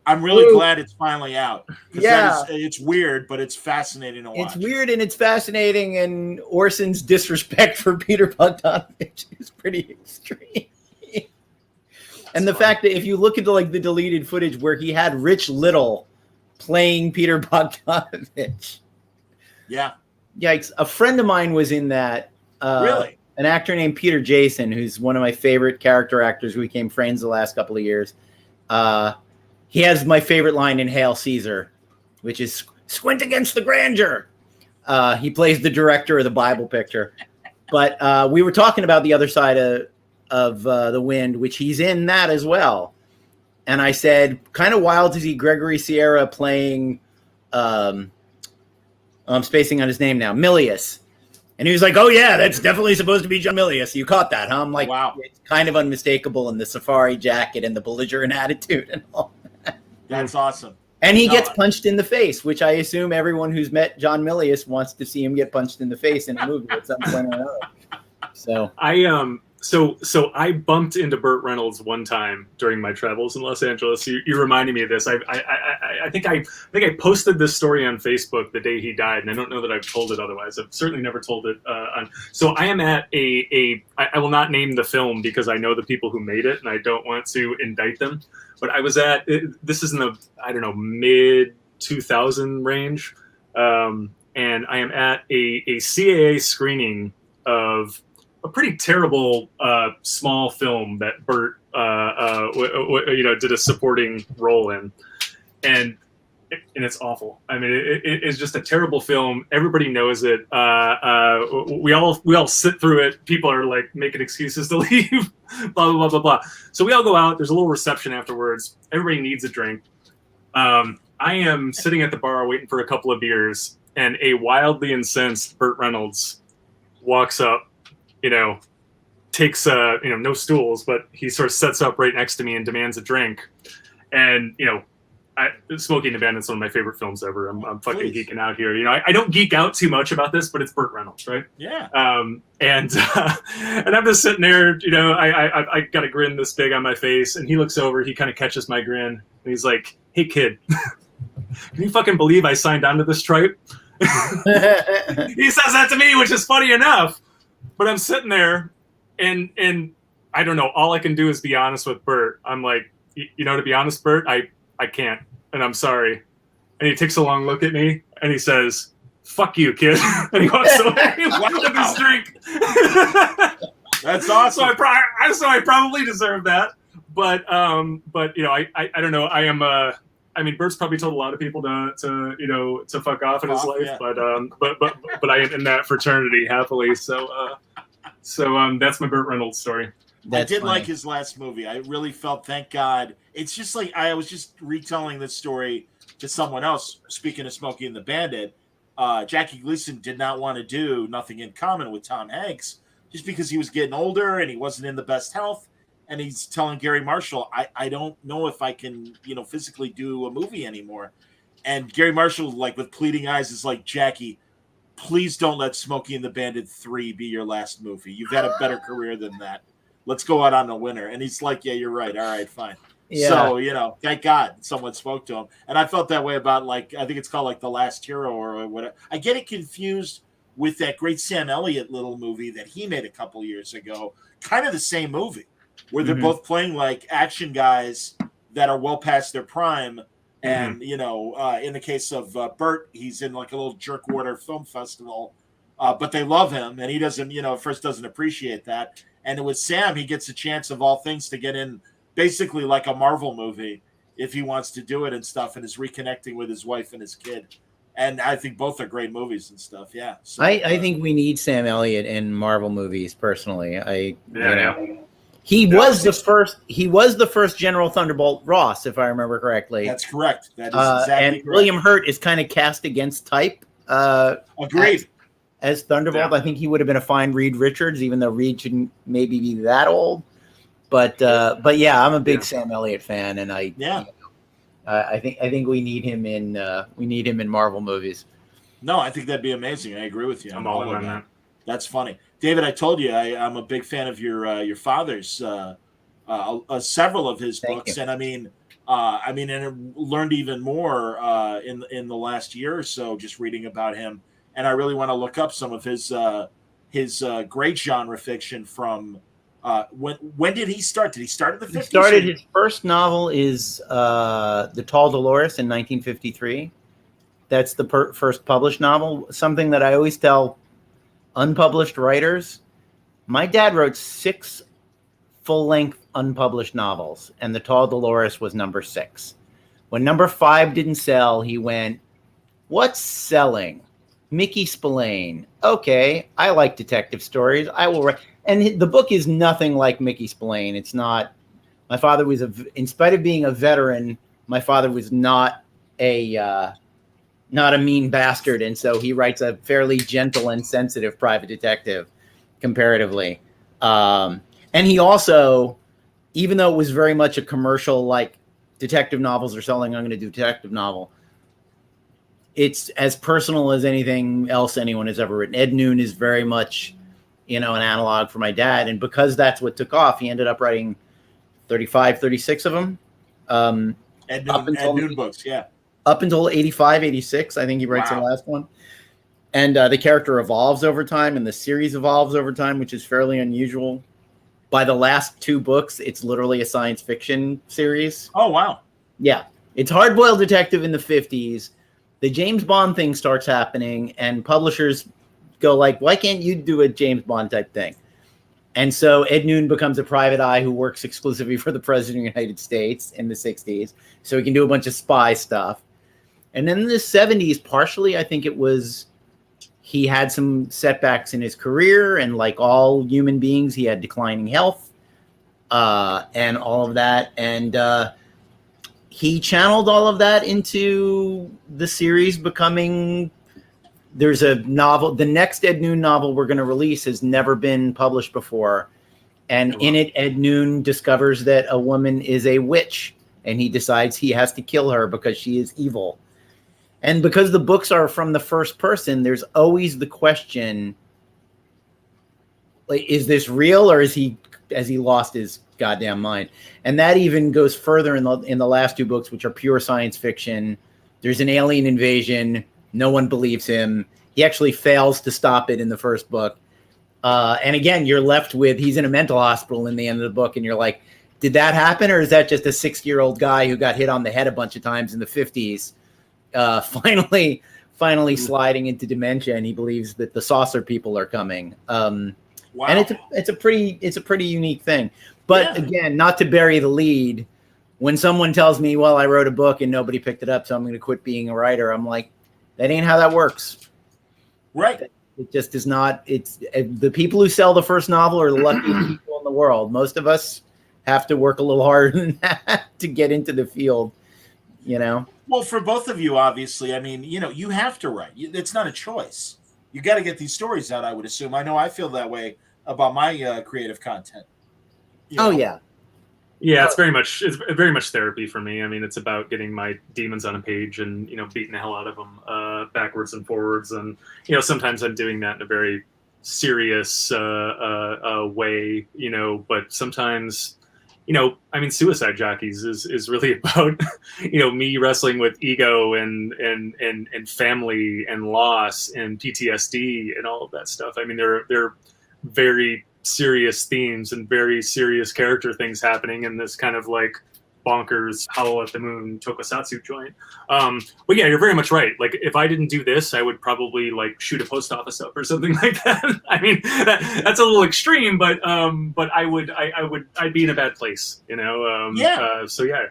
I'm really glad it's finally out. Yeah. It's weird, but it's fascinating to watch. It's weird and it's fascinating, and Orson's disrespect for Peter Bogdanovich is pretty extreme. And the fact that if you look at the deleted footage where he had Rich Little playing Peter Bogdanovich. Yeah. Yikes. A friend of mine was in that. Really? An actor named Peter Jason, who's one of my favorite character actors. We became friends the last couple of years. He has my favorite line in Hail Caesar, which is "Squint against the grandeur." He plays the director of the Bible picture. But we were talking about The Other Side of the Wind, which he's in that as well. And I said, kind of wild to see Gregory Sierra playing, I'm spacing on his name now, Milius. And he was like, oh, yeah, that's definitely supposed to be John Milius. You caught that, huh? I'm like, wow. It's kind of unmistakable in the safari jacket and the belligerent attitude and all that. That's awesome. And he gets punched in the face, which I assume everyone who's met John Milius wants to see him get punched in the face in a movie at some point or another. So So I bumped into Burt Reynolds one time during my travels in Los Angeles. You reminded me of this. I think I posted this story on Facebook the day he died, and I don't know that I've told it otherwise. I've certainly never told it. So I am at I will not name the film because I know the people who made it, and I don't want to indict them. But I was at, this is in the, I don't know, mid 2000 range, and I am at a CAA screening of a pretty terrible small film that Burt did a supporting role in, and it's awful. I mean, it's just a terrible film. Everybody knows it. We all sit through it. People are like making excuses to leave. Blah blah blah blah blah. So we all go out. There's a little reception afterwards. Everybody needs a drink. I am sitting at the bar waiting for a couple of beers, and a wildly incensed Burt Reynolds walks up, takes no stools, but he sort of sets up right next to me and demands a drink. And Smokey and the Bandit's one of my favorite films ever. I'm fucking geeking out here. I don't geek out too much about this, but it's Burt Reynolds, right? Yeah. And I'm just sitting there, I got a grin this big on my face, and he looks over, he kind of catches my grin, and he's like, "Hey kid, can you fucking believe I signed on to this tripe?" He says that to me, which is funny enough, but I'm sitting there, and I don't know, all I can do is be honest with Burt. I'm like, to be honest, Burt, I can't, and I'm sorry. And he takes a long look at me, and he says, "Fuck you, kid." And he walks away with his drink. That's awesome. So I probably deserve that. But I don't know. I mean, Bert's probably told a lot of people to fuck off in his life, yeah. but I am in that fraternity happily. So that's my Burt Reynolds story. I did like his last movie. I really felt, thank God. It's just like, I was just retelling this story to someone else, speaking of Smokey and the Bandit. Jackie Gleason did not want to do Nothing in Common with Tom Hanks just because he was getting older and he wasn't in the best health. And he's telling Gary Marshall, I don't know if I can, physically do a movie anymore. And Gary Marshall, like with pleading eyes, is like, "Jackie, please don't let Smokey and the Bandit 3 be your last movie. You've had a better career than that. Let's go out on a winner." And he's like, "Yeah, you're right. All right, fine." Yeah. So, thank God someone spoke to him. And I felt that way about, like, I think it's called like The Last Hero or whatever. I get it confused with that great Sam Elliott little movie that he made a couple years ago. Kind of the same movie where they're both playing like action guys that are well past their prime. And, in the case of Burt, he's in like a little Jerkwater film festival, but they love him. And he doesn't, at first doesn't appreciate that. And with Sam, he gets a chance of all things to get in basically like a Marvel movie if he wants to do it and stuff, and is reconnecting with his wife and his kid. And I think both are great movies and stuff. Yeah. So, I think we need Sam Elliott in Marvel movies personally. He was the first General Thunderbolt Ross, if I remember correctly. That's correct. That is exactly and correct. William Hurt is kind of cast against type. Agreed. As Thunderbolt, I think he would have been a fine Reed Richards, even though Reed shouldn't maybe be that old. But yeah, I'm a big Sam Elliott fan, and I think we need him in Marvel movies. No, I think that'd be amazing. I agree with you. I'm all in on that. That's funny, David. I told you I'm a big fan of your father's several of his books, and and I learned even more in the last year or so just reading about him. And I really want to look up some of his great genre fiction from when did he start? Did he start in the 50s? His first novel is The Tall Dolores in 1953. That's the first published novel. Something that I always tell unpublished writers. My dad wrote 6 full-length unpublished novels, and The Tall Dolores was number 6. When number 5 didn't sell, he went, "What's selling? Mickey Spillane. Okay, I like detective stories. I will write." And the book is nothing like Mickey Spillane. It's not. My father was in spite of being a veteran, my father was not a mean bastard, and so he writes a fairly gentle and sensitive private detective, comparatively. And he also, even though it was very much a commercial, like detective novels are selling, I'm going to do a detective novel. It's as personal as anything else anyone has ever written. Ed Noon is very much, an analog for my dad. And because that's what took off, he ended up writing 35, 36 of them. Ed Noon books, yeah. Up until 85, 86, I think he writes the last one. And the character evolves over time, and the series evolves over time, which is fairly unusual. By the last 2 books, it's literally a science fiction series. Oh, wow. Yeah. It's hard-boiled detective in the 50s. The James Bond thing starts happening, and publishers go like, "Why can't you do a James Bond type thing?" And so Ed Noon becomes a private eye who works exclusively for the President of the United States in the 60s. So he can do a bunch of spy stuff. And then in the 70s, partially, I think it was he had some setbacks in his career. And like all human beings, he had declining health and all of that. And he channeled all of that into the series becoming there's a novel. The next Ed Noon novel we're going to release has never been published before. And in it, Ed Noon discovers that a woman is a witch, and he decides he has to kill her because she is evil. And because the books are from the first person, there's always the question, like, is this real, or has he lost his goddamn mind? And that even goes further in the last two books, which are pure science fiction. There's an alien invasion. No one believes him. He actually fails to stop it in the first book. And again, you're left with, he's in a mental hospital in the end of the book, and you're like, did that happen, or is that just a 60-year-old guy who got hit on the head a bunch of times in the 50s, finally sliding into dementia, and he believes that the saucer people are coming. Wow. And it's a pretty unique thing. But again, not to bury the lead, when someone tells me, well, I wrote a book and nobody picked it up, so I'm going to quit being a writer, I'm like, that ain't how that works. Right. It just is not. It's the people who sell the first novel are the luckiest people in the world. Most of us have to work a little harder than that to get into the field, you know? Well, for both of you, obviously, I mean, you know, you have to write. It's not a choice. You got to get these stories out, I would assume. I know I feel that way about my creative content. Oh, yeah. Yeah, it's very much therapy for me. I mean, it's about getting my demons on a page and, you know, beating the hell out of them backwards and forwards. And, you know, sometimes I'm doing that in a very serious way, you know, but sometimes, you know, I mean, Suicide Jockeys is really about, you know, me wrestling with ego and family and loss and PTSD and all of that stuff. I mean, they're very serious themes and very serious character things happening in this kind of like bonkers Howl at the Moon tokusatsu joint. But yeah, you're very much right. Like, if I didn't do this, I would probably like shoot a post office up or something like that. I mean, that's a little extreme, but I'd be in a bad place, you know? So yeah,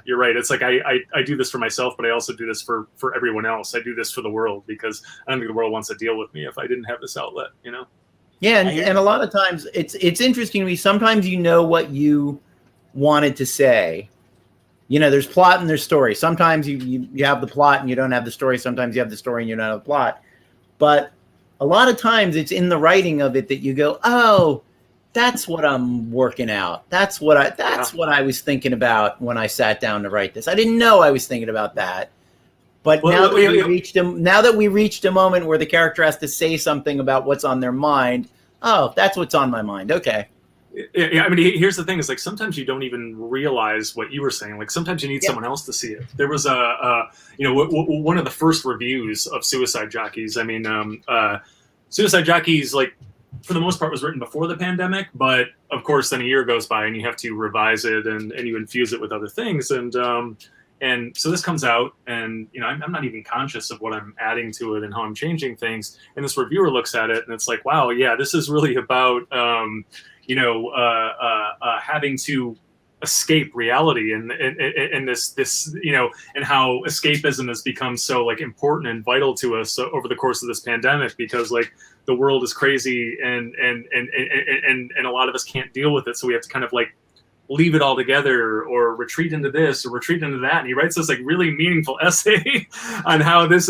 you're right. It's like, I do this for myself, but I also do this for everyone else. I do this for the world because I don't think the world wants to deal with me if I didn't have this outlet, you know? Yeah, and a lot of times it's interesting to me. Sometimes you know what you wanted to say. You know, there's plot and there's story. Sometimes you have the plot and you don't have the story. Sometimes you have the story and you don't have the plot. But a lot of times it's in the writing of it that you go, oh, that's what I'm working out. That's what I was thinking about when I sat down to write this. I didn't know I was thinking about that. But now that we reached a moment where the character has to say something about what's on their mind, oh, that's what's on my mind. Okay. Yeah, I mean, here's the thing: is like sometimes you don't even realize what you were saying. Like sometimes you need someone else to see it. There was one of the first reviews of Suicide Jockeys. I mean, Suicide Jockeys, like, for the most part, was written before the pandemic, but of course, then a year goes by and you have to revise it and you infuse it with other things. And so this comes out, and you know, I'm not even conscious of what I'm adding to it and how I'm changing things. And this reviewer looks at it, and it's like, wow, yeah, this is really about having to escape reality and this you know, and how escapism has become so like important and vital to us over the course of this pandemic, because like the world is crazy and a lot of us can't deal with it, so we have to kind of like leave it all together or retreat into this or retreat into that. And he writes this like really meaningful essay on how this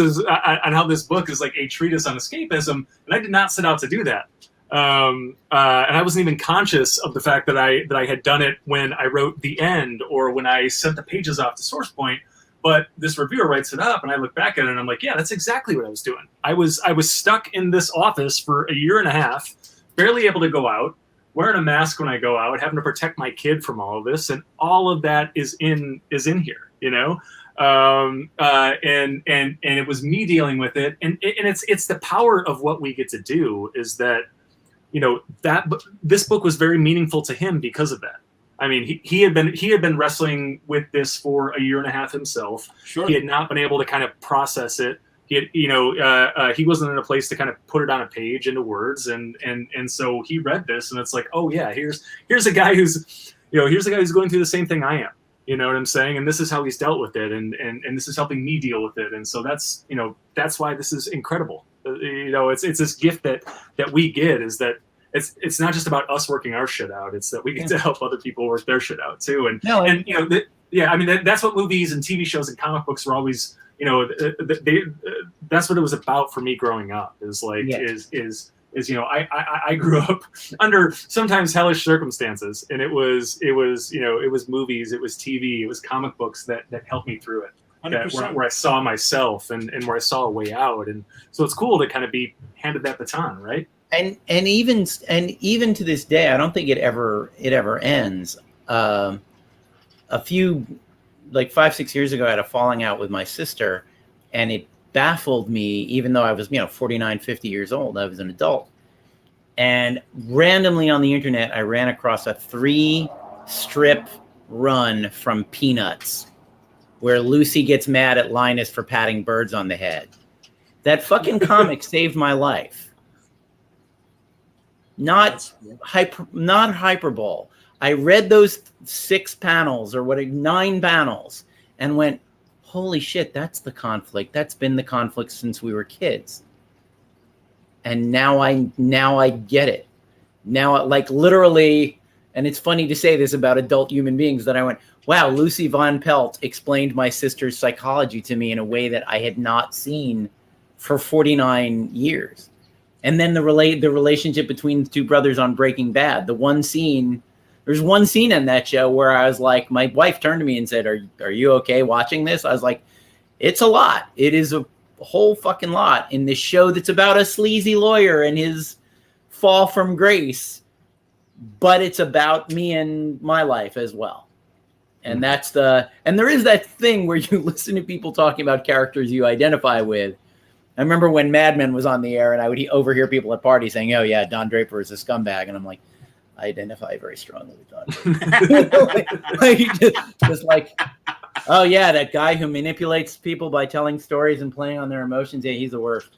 book is like a treatise on escapism. And I did not set out to do that. And I wasn't even conscious of the fact that I had done it when I wrote the end or when I sent the pages off to SourcePoint. But this reviewer writes it up, and I look back at it and I'm like, yeah, that's exactly what I was doing. I was stuck in this office for a year and a half, barely able to go out, wearing a mask when I go out, having to protect my kid from all of this, and all of that is in here, you know. And it was me dealing with it, and it's the power of what we get to do is that, you know, that this book was very meaningful to him because of that. I mean, he had been wrestling with this for a year and a half himself. Sure. He had not been able to kind of process it. He had, he wasn't in a place to kind of put it on a page into words, and so he read this, and it's like, oh yeah, here's a guy who's going through the same thing I am. You know what I'm saying? And this is how he's dealt with it, and this is helping me deal with it, and so that's why this is incredible. It's this gift that we get, is that it's not just about us working our shit out. It's that we get to help other people work their shit out too. That's what movies and TV shows and comic books were always that's what it was about for me growing up. Is like Yeah. I grew up under sometimes hellish circumstances, and it was movies, it was TV, it was comic books that helped me through it. Where I saw myself and where I saw a way out, and so it's cool to kind of be handed that baton, right? And even to this day, I don't think it ever ends. A few, like 5-6 years ago, I had a falling out with my sister, and it baffled me, even though I was 49, 50 years old. I was an adult, and randomly on the internet, I ran across a 3-strip run from Peanuts, where Lucy gets mad at Linus for patting birds on the head. That fucking comic saved my life. Not hyperbole. I read those 6 panels or 9 panels and went, holy shit, that's the conflict. That's been the conflict since we were kids. And now I get it. Now, like, literally, and it's funny to say this about adult human beings, that I went, wow, Lucy Von Pelt explained my sister's psychology to me in a way that I had not seen for 49 years. And then the relationship between the two brothers on Breaking Bad. There's one scene in that show where I was like, my wife turned to me and said, are you okay watching this? I was like, it's a lot. It is a whole fucking lot in this show that's about a sleazy lawyer and his fall from grace. But it's about me and my life as well. And and there is that thing where you listen to people talking about characters you identify with. I remember when Mad Men was on the air, and I would overhear people at parties saying, oh yeah, Don Draper is a scumbag. And I'm like, I identify very strongly with Don Draper. just like, oh yeah, that guy who manipulates people by telling stories and playing on their emotions. Yeah, he's the worst.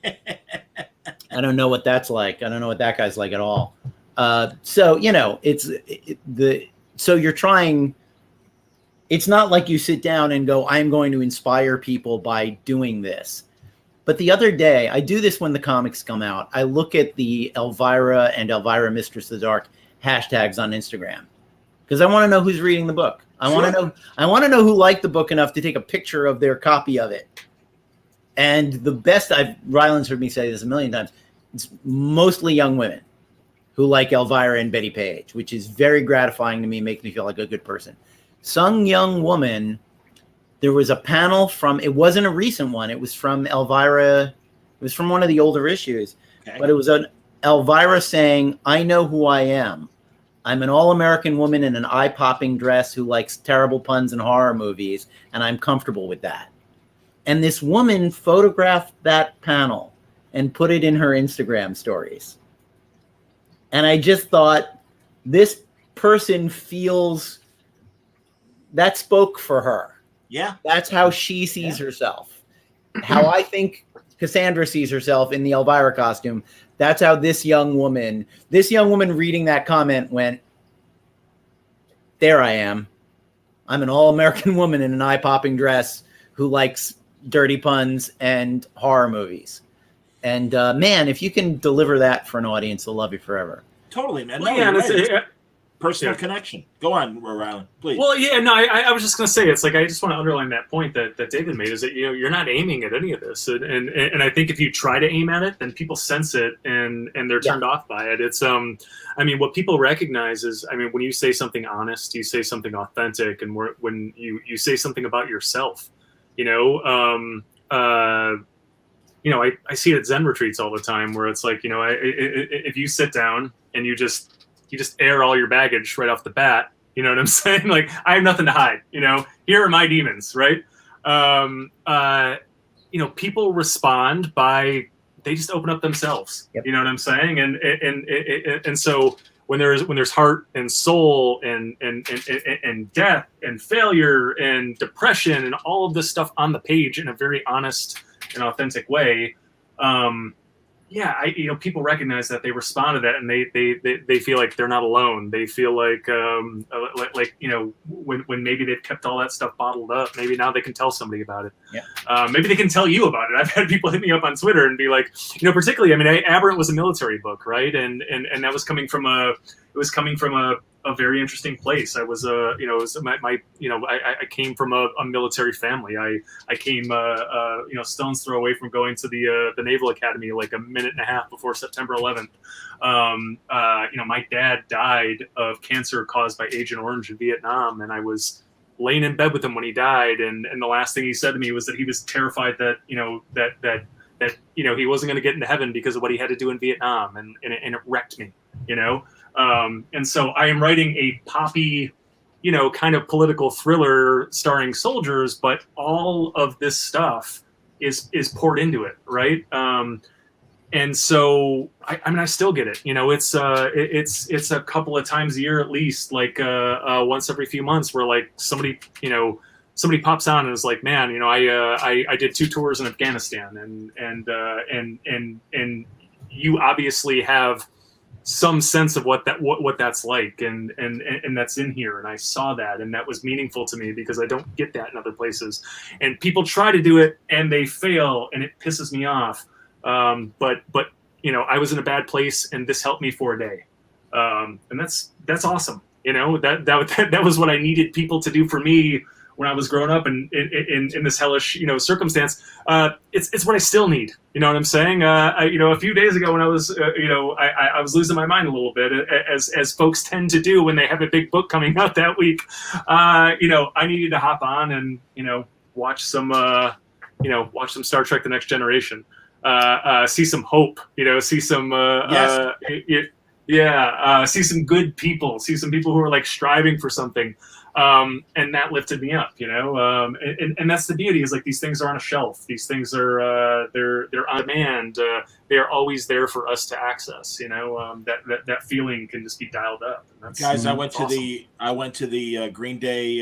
I don't know what that's like. I don't know what that guy's like at all. So you're trying, it's not like you sit down and go, I'm going to inspire people by doing this. But the other day, I do this when the comics come out. I look at the Elvira and Elvira Mistress of the Dark hashtags on Instagram because I want to know who's reading the book. I want to know who liked the book enough to take a picture of their copy of it. And the best, Rylend's heard me say this a million times, it's mostly young women who like Elvira and Betty Page, which is very gratifying to me, makes me feel like a good person. Some young woman, there was a panel from, it wasn't a recent one, it was from Elvira, it was from one of the older issues, okay. But it was an Elvira saying, I know who I am. I'm an all-American woman in an eye-popping dress who likes terrible puns and horror movies, and I'm comfortable with that. And this woman photographed that panel and put it in her Instagram stories. And I just thought, this person feels, that spoke for her. Yeah. That's how she sees herself. How I think Cassandra sees herself in the Elvira costume. That's how this young woman reading that comment went, there I am. I'm an all-American woman in an eye-popping dress who likes dirty puns and horror movies. And man, if you can deliver that for an audience, they'll love you forever. Totally, man. Well, yeah, personal connection. Go on, Rylend, please. Well, yeah, no, I was just going to say, it's like, I just want to underline that point that David made, is that, you're not aiming at any of this. And I think if you try to aim at it, then people sense it and they're turned off by it. It's, what people recognize is, when you say something honest, you say something authentic, and when you say something about yourself, I see it at Zen retreats all the time, where it's like, if you sit down and you just air all your baggage right off the bat, you know what I'm saying? Like, I have nothing to hide, here are my demons, right? People respond by, they just open up themselves. Yep. You know what I'm saying? And so when there's heart and soul and death and failure and depression and all of this stuff on the page in a very honest and authentic way, people recognize that, they respond to that, and they feel like they're not alone. They feel like when maybe they've kept all that stuff bottled up, maybe now they can tell somebody about it. Yeah. Maybe they can tell you about it. I've had people hit me up on Twitter and be like, particularly, Aberrant was a military book, right? And that was coming from a a very interesting place. I was you know, it was my you know, I came from a military family. I came you know, stone's throw away from going to the Naval Academy like a minute and a half before September 11th. You know, my dad died of cancer caused by Agent Orange in Vietnam, and I was laying in bed with him when he died, and the last thing he said to me was that he was terrified that, you know, that you know, he wasn't going to get into heaven because of what he had to do in Vietnam, and it wrecked me, you know. And so I am writing a poppy, you know, kind of political thriller starring soldiers, but all of this stuff is poured into it, right? And so I mean, I still get it, you know. It's a couple of times a year at least, like once every few months, where like somebody pops on and is like, man, you know, I did 2 tours in Afghanistan, and you obviously have some sense of what that's like, and that's in here, and I saw that, and that was meaningful to me because I don't get that in other places, and people try to do it and they fail, and it pisses me off. But you know, I was in a bad place, and this helped me for a day, and that's awesome. You know, that was what I needed people to do for me when I was growing up and in this hellish, you know, circumstance. It's what I still need. You know what I'm saying? You know, a few days ago when I was, you know, I was losing my mind a little bit, as folks tend to do when they have a big book coming out that week. You know, I needed to hop on and, you know, watch some Star Trek: The Next Generation, see some hope, you know, see some, see some good people, see some people who are like striving for something. And that lifted me up, you know, and that's the beauty, is like these things are on a shelf. These things are they're on demand. They are always there for us to access. You know, that feeling can just be dialed up. And that's, guys, I went awesome. to the Green Day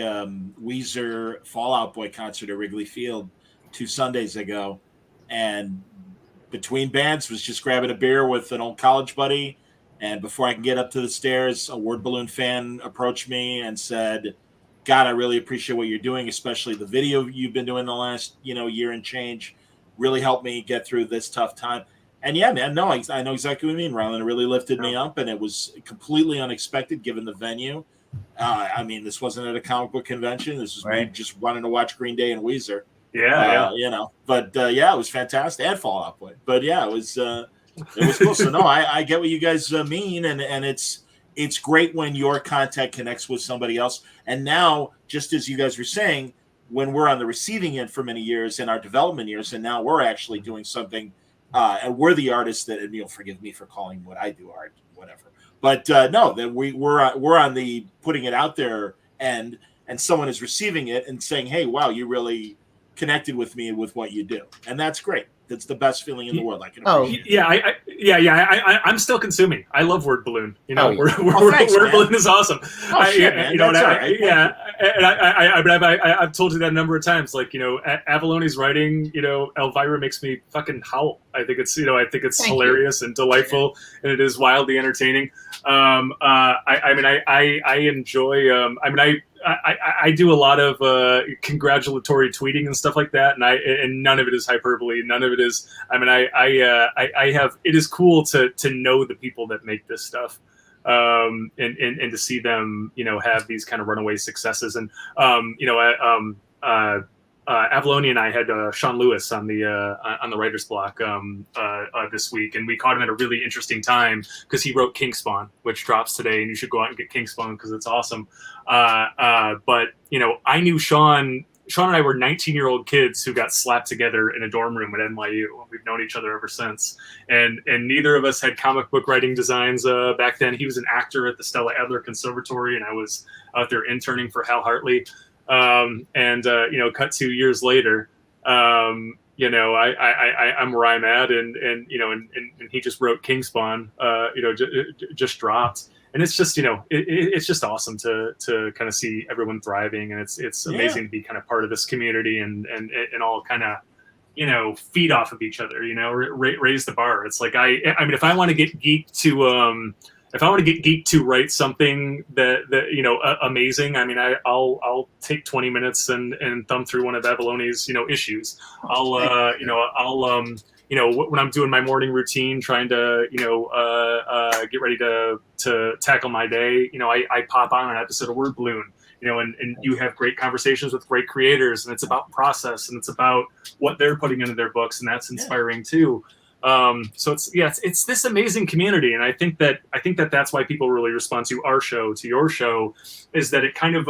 Weezer Fall Out Boy concert at Wrigley Field 2 Sundays ago, and between bands was just grabbing a beer with an old college buddy. And before I can get up to the stairs, a Word Balloon fan approached me and said, God, I really appreciate what you're doing, especially the video you've been doing the last, you know, year and change. Really helped me get through this tough time. And yeah, man, no, I know exactly what you mean, Rylend. It really lifted me up, and it was completely unexpected given the venue. I mean, this wasn't at a comic book convention. This was me just wanting to watch Green Day and Weezer. Yeah. You know, but yeah, it was fantastic. And Fall Out Boy. But yeah, it was cool. So no, I get what you guys mean, and it's great when your content connects with somebody else. And now, just as you guys were saying, when we're on the receiving end for many years in our development years, and now we're actually doing something, and we're the artists that, and you'll forgive me for calling what I do art, whatever. But no, that we're on the putting it out there end, and someone is receiving it and saying, "Hey, wow, you really connected with me with what you do," and that's great. That's the best feeling in the world. I can appreciate. I'm still consuming. I love Word Balloon. You know, thanks, Word Balloon is awesome. Man, I've told you that a number of times. Like, you know, Avallone's writing, you know, Elvira makes me fucking howl. I think it's hilarious and delightful, and it is wildly entertaining. I enjoy. I do a lot of congratulatory tweeting and stuff like that, and none of it is hyperbole. None of it is. I mean, I have. It is cool to know the people that make this stuff, and to see them, you know, have these kind of runaway successes. And you know, Avallone and I had Sean Lewis on the writer's block this week, and we caught him at a really interesting time because he wrote Kingspawn, which drops today, and you should go out and get Kingspawn because it's awesome. But you know, I knew Sean and I were 19-year-old kids who got slapped together in a dorm room at NYU. We've known each other ever since, and neither of us had comic book writing designs back then. He was an actor at the Stella Adler Conservatory, and I was out there interning for Hal Hartley. You know, cut 2 years later, you know, I'm where I'm at, and you know, and he just wrote Kingspawn, you know, just dropped, and it's just, you know, it's just awesome to kind of see everyone thriving, and it's amazing to be kind of part of this community and all kind of, you know, feed off of each other, you know, raise the bar. It's like, I mean, if I want to get geeked to write something that you know, amazing, I mean, I'll take 20 minutes and thumb through one of Avallone's, you know, issues. I'll when I'm doing my morning routine, trying to, get ready to tackle my day, I pop on an episode of Word Balloon, and you have great conversations with great creators, and it's about process, and it's about what they're putting into their books, and that's inspiring too. So it's this amazing community, and I think that that's why people really respond to our show, to your show, is that it kind of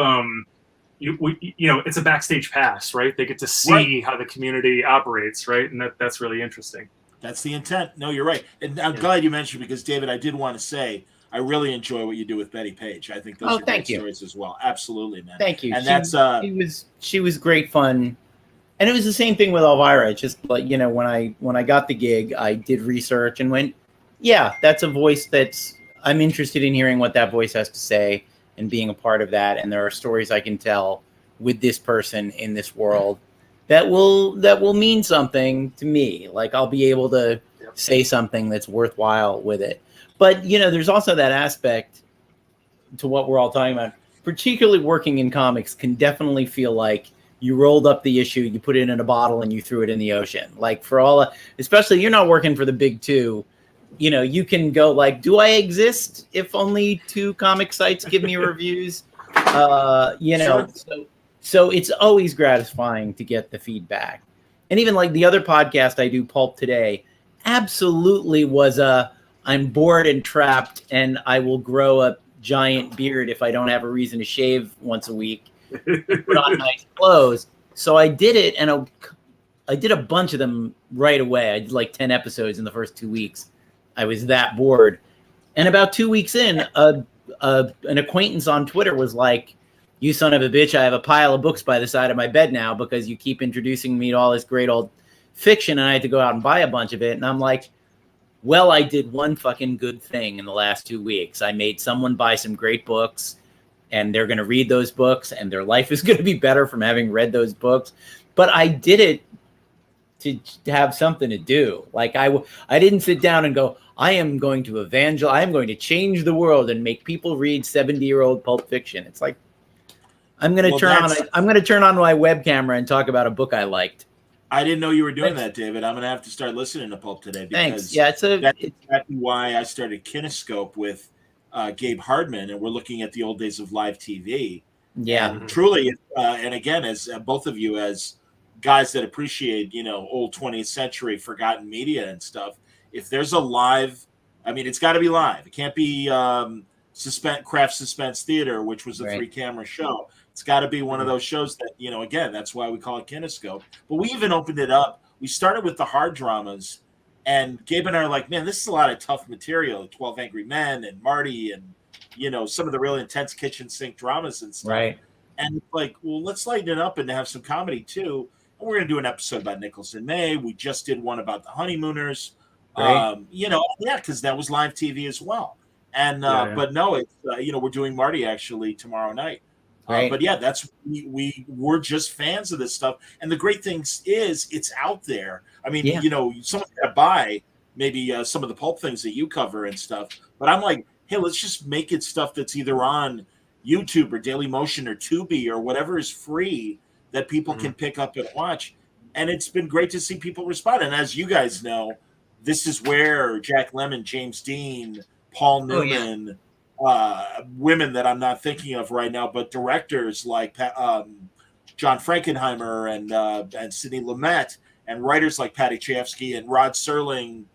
it's a backstage pass, right? They get to see how the community operates, right? And that's really interesting. That's the intent. No, you're right. And I'm glad you mentioned, because David, I did want to say, I really enjoy what you do with Betty Page. I think those are great stories as well. Absolutely, man. Thank you. And she was great fun. And it was the same thing with Elvira. Just like, when I got the gig, I did research and went, yeah, that's a voice I'm interested in hearing what that voice has to say and being a part of that. And there are stories I can tell with this person in this world that will mean something to me. Like, I'll be able to say something that's worthwhile with it. But, there's also that aspect to what we're all talking about. Particularly working in comics can definitely feel like you rolled up the issue, you put it in a bottle, and you threw it in the ocean. Like, especially you're not working for the big two, you can go like, do I exist if only 2 comic sites give me reviews? Sure. So it's always gratifying to get the feedback. And even like the other podcast I do, Pulp Today, absolutely was I'm bored and trapped, and I will grow a giant beard if I don't have a reason to shave once a week, put on nice clothes. So I did it, and I did a bunch of them right away. I did like 10 episodes in the first 2 weeks. I was that bored. And about 2 weeks in, an acquaintance on Twitter was like, "You son of a bitch, I have a pile of books by the side of my bed now because you keep introducing me to all this great old fiction, and I had to go out and buy a bunch of it." And I'm like, well, I did one fucking good thing in the last 2 weeks. I made someone buy some great books, and they're going to read those books, and their life is going to be better from having read those books. But I did it to have something to do. Like, I didn't sit down and go, I am going to I am going to change the world and make people read 70-year-old pulp fiction. It's like, I'm going to turn on my web camera and talk about a book I liked. I didn't know you were doing that, David. I'm going to have to start listening to Pulp Today, because thanks. Yeah, that's exactly why I started Kinescope with Gabe Hardman, and we're looking at the old days of live TV. Yeah, and truly, and again, as both of you, as guys that appreciate old 20th century forgotten media and stuff, if there's a live, it's got to be live. It can't be Craft Suspense Theater, which was a 3-camera show. It's got to be one of those shows that, again, that's why we call it Kinescope. But we even opened it up. We started with the hard dramas, and Gabe and I are like, man, this is a lot of tough material. 12 Angry Men and Marty and, some of the really intense kitchen sink dramas and stuff. Right. And like, well, let's lighten it up and have some comedy too. And we're going to do an episode about Nicholson May. We just did one about the Honeymooners. Right. Because that was live TV as well. And but no, it's we're doing Marty actually tomorrow night. Right. But yeah, that's we're just fans of this stuff. And the great thing is it's out there. Someone's got to buy maybe some of the pulp things that you cover and stuff. But I'm like, hey, let's just make it stuff that's either on YouTube or Dailymotion or Tubi or whatever is free that people can pick up and watch. And it's been great to see people respond. And as you guys know, this is where Jack Lemmon, James Dean, Paul Newman, women that I'm not thinking of right now, but directors like John Frankenheimer and Sidney Lumet, and writers like Patty Chayefsky and Rod Serling,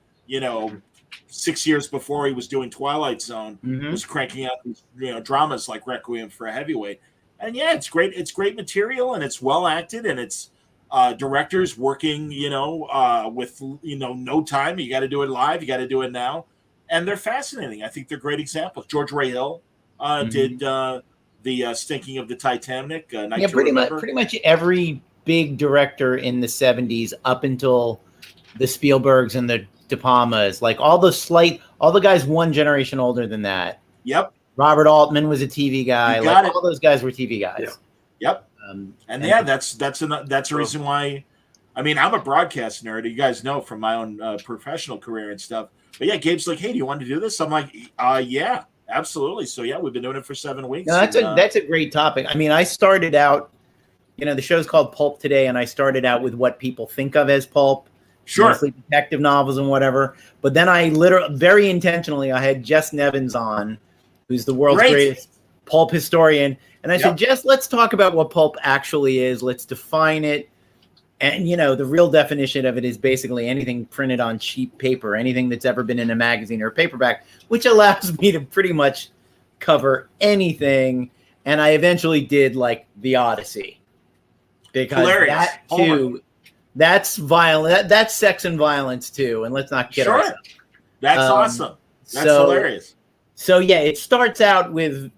6 years before he was doing Twilight Zone, was cranking out these, dramas like Requiem for a Heavyweight. And yeah, it's great. It's great material, and it's well acted, and it's directors working, with, no time. You got to do it live. You got to do it now. And they're fascinating. I think they're great examples. George Ray Hill did the Stinking of the Titanic. Pretty much every big director in the 70s up until the Spielbergs and the De Palmas, like all the guys one generation older than that. Yep. Robert Altman was a TV guy. All those guys were TV guys. Yep. That's a reason why. I'm a broadcast nerd. You guys know from my own professional career and stuff. But yeah, Gabe's like, hey, do you want to do this? I'm like, yeah, absolutely. So yeah, we've been doing it for 7 weeks. No, that's a great topic. I started out, the show's called Pulp Today, and I started out with what people think of as pulp, Sure. mostly detective novels and whatever. But then I very intentionally, I had Jess Nevins on, who's the world's greatest pulp historian. And I said, Jess, let's talk about what pulp actually is. Let's define it. And, the real definition of it is basically anything printed on cheap paper, anything that's ever been in a magazine or a paperback, which allows me to pretty much cover anything. And I eventually did like The Odyssey, because that too, that's violent. That's sex and violence too. And let's not get ourselves. That's awesome. That's hilarious. So yeah, it starts out with,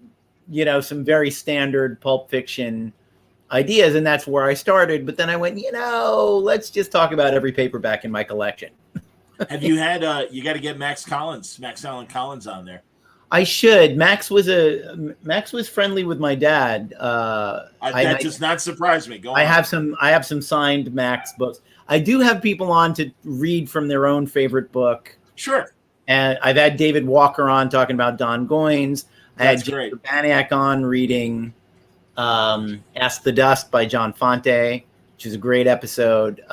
some very standard pulp fiction ideas, and that's where I started. But then I went, let's just talk about every paperback in my collection. Have you had? You got to get Max Allen Collins on there. I should. Max was friendly with my dad. That does not surprise me. Go on. I have some signed Max books. I do have people on to read from their own favorite book. Sure. And I've had David Walker on talking about Don Goines. I had Jennifer Baniak on reading Ask the Dust by John Fonte, which is a great episode.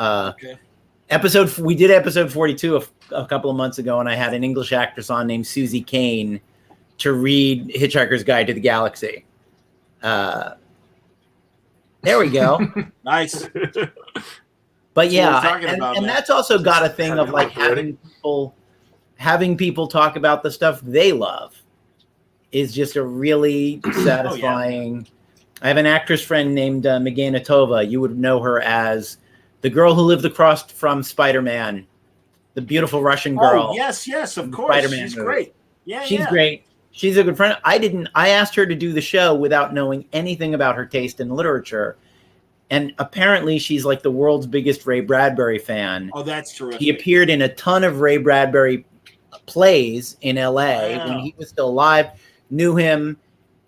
We did episode 42 a couple of months ago, and I had an English actress on named Susie Kane to read Hitchhiker's Guide to the Galaxy. There we go. Nice. But yeah, and that's also got a thing of like having people talk about the stuff they love is just a really satisfying. I have an actress friend named Meghana Tova. You would know her as the girl who lived across from Spider-Man, the beautiful Russian girl. Oh, yes, of course. Spider-Man She's great. Yeah, she's great. She's a good friend. I asked her to do the show without knowing anything about her taste in literature. And apparently she's like the world's biggest Ray Bradbury fan. Oh, that's terrific. He appeared in a ton of Ray Bradbury plays in LA when he was still alive, knew him.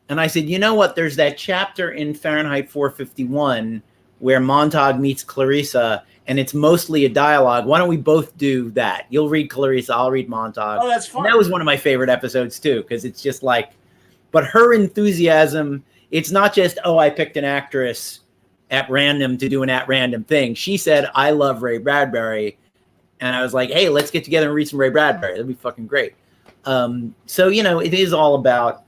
And I said, you know what? There's that chapter in Fahrenheit 451 where Montag meets Clarissa, and it's mostly a dialogue. Why don't we both do that? You'll read Clarissa, I'll read Montag. Oh, that's fun. And that was one of my favorite episodes too, because it's just like, but her enthusiasm, it's not just, I picked an actress at random to do an at random thing. She said, I love Ray Bradbury. And I was like, hey, let's get together and read some Ray Bradbury. That'd be fucking great. So, it is all about,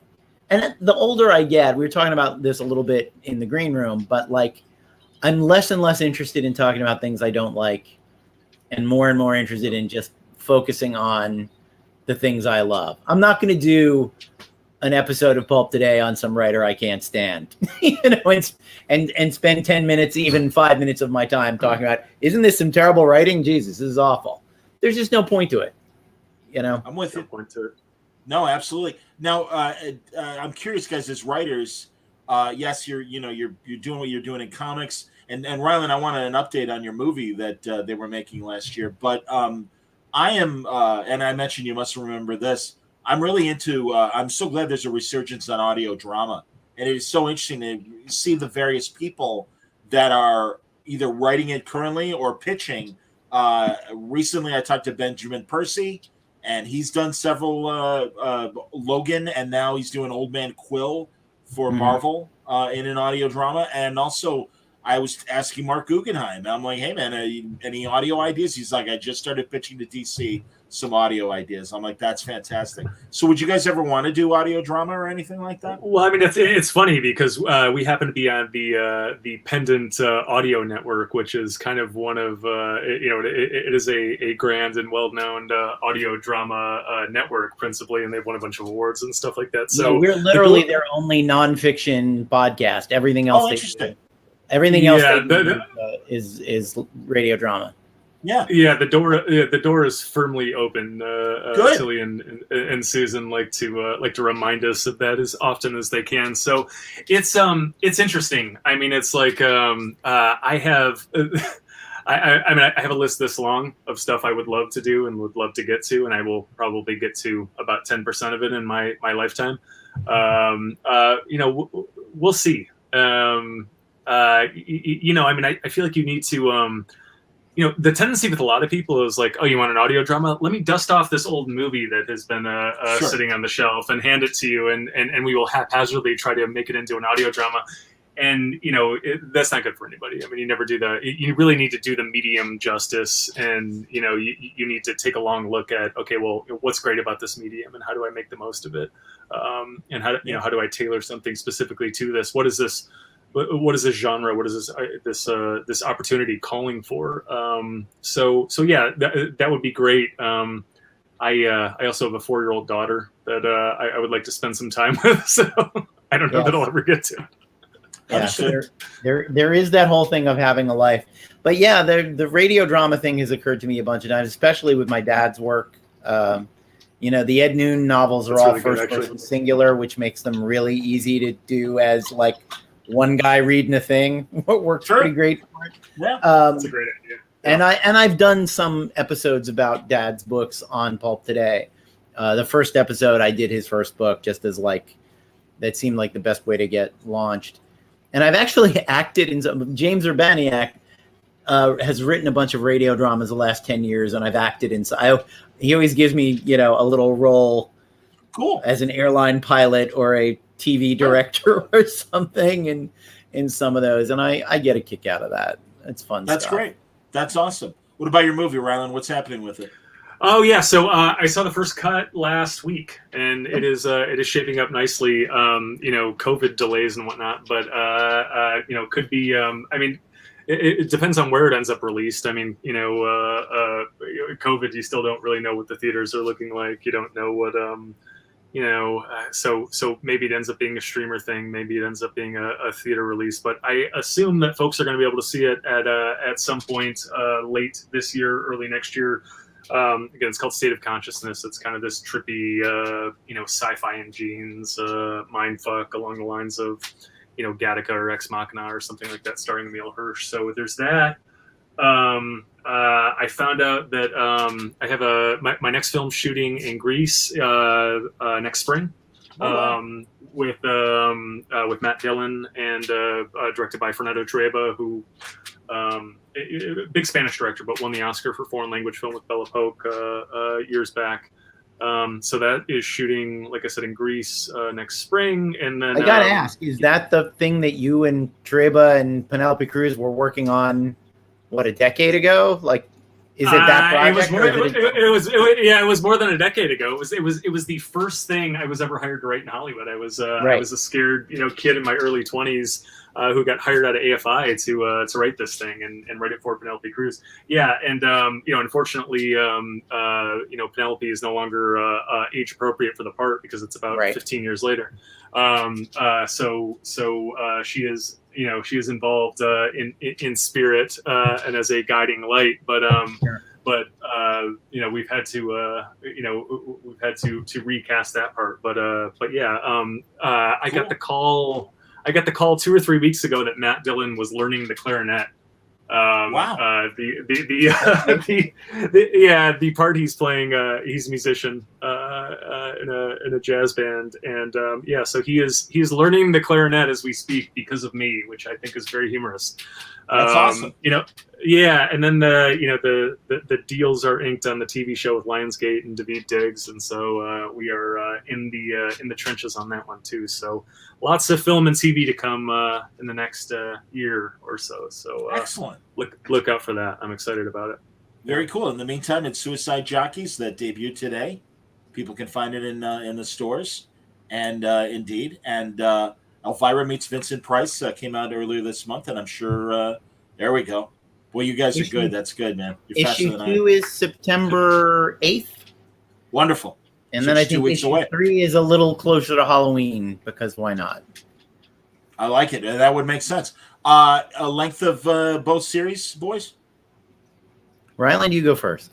and the older I get, we were talking about this a little bit in the green room, but like, I'm less and less interested in talking about things I don't like and more interested in just focusing on the things I love. I'm not going to do an episode of Pulp Today on some writer I can't stand, and spend 10 minutes, even 5 minutes of my time talking about, isn't this some terrible writing? Jesus, this is awful. There's just no point to it. I'm with you. Point to it. No, absolutely. Now, I'm curious, guys, as writers, yes, you're doing what you're doing in comics. And Rylend, I wanted an update on your movie that they were making last year. But I am, and I mentioned, you must remember this, I'm really into, I'm so glad there's a resurgence on audio drama. And it is so interesting to see the various people that are either writing it currently or pitching. Recently, I talked to Benjamin Percy, and he's done several Logan, and now he's doing Old Man Quill for Marvel in an audio drama. And also, I was asking Mark Guggenheim. I'm like, hey, man, any audio ideas? He's like, I just started pitching to DC some audio ideas. I'm like, that's fantastic. So would you guys ever want to do audio drama or anything like that? Well, I mean, it's funny because we happen to be on the Pendant Audio Network, which is kind of one of, it is a grand and well-known audio drama network principally, and they've won a bunch of awards and stuff like that. So we're literally their only nonfiction podcast. Everything else, everything else is radio drama. Yeah. The door is firmly open. Tilly and Susan like to remind us of that as often as they can. So it's interesting. I mean, it's like I have I have a list this long of stuff I would love to do and would love to get to, and I will probably get to about 10% of it in my lifetime. We'll see. I mean, I feel like you need to. The tendency with a lot of people is like, oh, you want an audio drama? Let me dust off this old movie that has been sitting on the shelf and hand it to you, and we will haphazardly try to make it into an audio drama. and that's not good for anybody. I mean, you really need to do the medium justice, and you need to take a long look at, okay, well, what's great about this medium, and how do I make the most of it, and how do I tailor something specifically to this? What is this genre? What is this opportunity calling for? So yeah, that would be great. I also have a 4-year-old daughter that I would like to spend some time with, so I don't know that I'll ever get to. Yeah, so there is that whole thing of having a life. But yeah, the radio drama thing has occurred to me a bunch of times, especially with my dad's work. The Ed Noon novels are all first person singular, which makes them really easy to do as like one guy reading a thing. What works pretty great for it. Yeah, that's a great idea. Yeah. And I've done some episodes about Dad's books on Pulp Today. The first episode I did his first book just as like that seemed like the best way to get launched. And I've actually acted in some. James Urbaniak has written a bunch of radio dramas the last 10 years, and I've acted in. He always gives me, a little role, as an airline pilot or a TV director or something, in some of those, and I get a kick out of that. It's fun. That's stuff. great. That's awesome. What about your movie, Rylend? What's happening with it? Oh yeah, so I saw the first cut last week, and it is shaping up nicely. COVID delays and whatnot, but could be. It depends on where it ends up released. I mean, COVID, you still don't really know what the theaters are looking like. You don't know what so maybe it ends up being a streamer thing. Maybe it ends up being a theater release. But I assume that folks are going to be able to see it at some point late this year, early next year. Again, it's called State of Consciousness. It's kind of this trippy, sci-fi and genes mindfuck along the lines of, Gattaca or Ex Machina or something like that, starring Emil Hirsch. So there's that. I found out that I have my next film shooting in Greece next spring, with Matt Dillon and directed by Fernando Trueba, who a big Spanish director, but won the Oscar for foreign language film with Bella Polk years back. So that is shooting, like I said, in Greece next spring. And then I gotta ask, is that the thing that you and Trueba and Penelope Cruz were working on, what, a decade ago? Like, is it that project? It was more than a decade ago. It was the first thing I was ever hired to write in Hollywood. I was a scared kid in my early 20s who got hired out of AFI to write this thing and write it for Penelope Cruz. Yeah, and unfortunately, Penelope is no longer age appropriate for the part because it's about 15 years later. So she is. She is involved in spirit and as a guiding light, but we've had to recast that part. But yeah, I got the call. I got the call 2 or 3 weeks ago that Matt Dillon was learning the clarinet. Wow. The part he's playing, he's a musician in a jazz band, and so he is learning the clarinet as we speak because of me, which I think is very humorous. That's awesome. And then the deals are inked on the TV show with Lionsgate and David Diggs, and so we are in the trenches on that one too. So lots of film and TV to come in the next year or so. So excellent. Look out for that. I'm excited about it. Very cool. In the meantime, it's Suicide Jockeys that debuted today. People can find it in the stores, and indeed, and Elvira Meets Vincent Price came out earlier this month, and I'm sure there we go. Well, you guys are good. That's good, man. You're issue 2 is September 8th. Wonderful. And then I think issue 3 is a little closer to Halloween, because why not? I like it. That would make sense. A length of both series, boys? Rylend, you go first.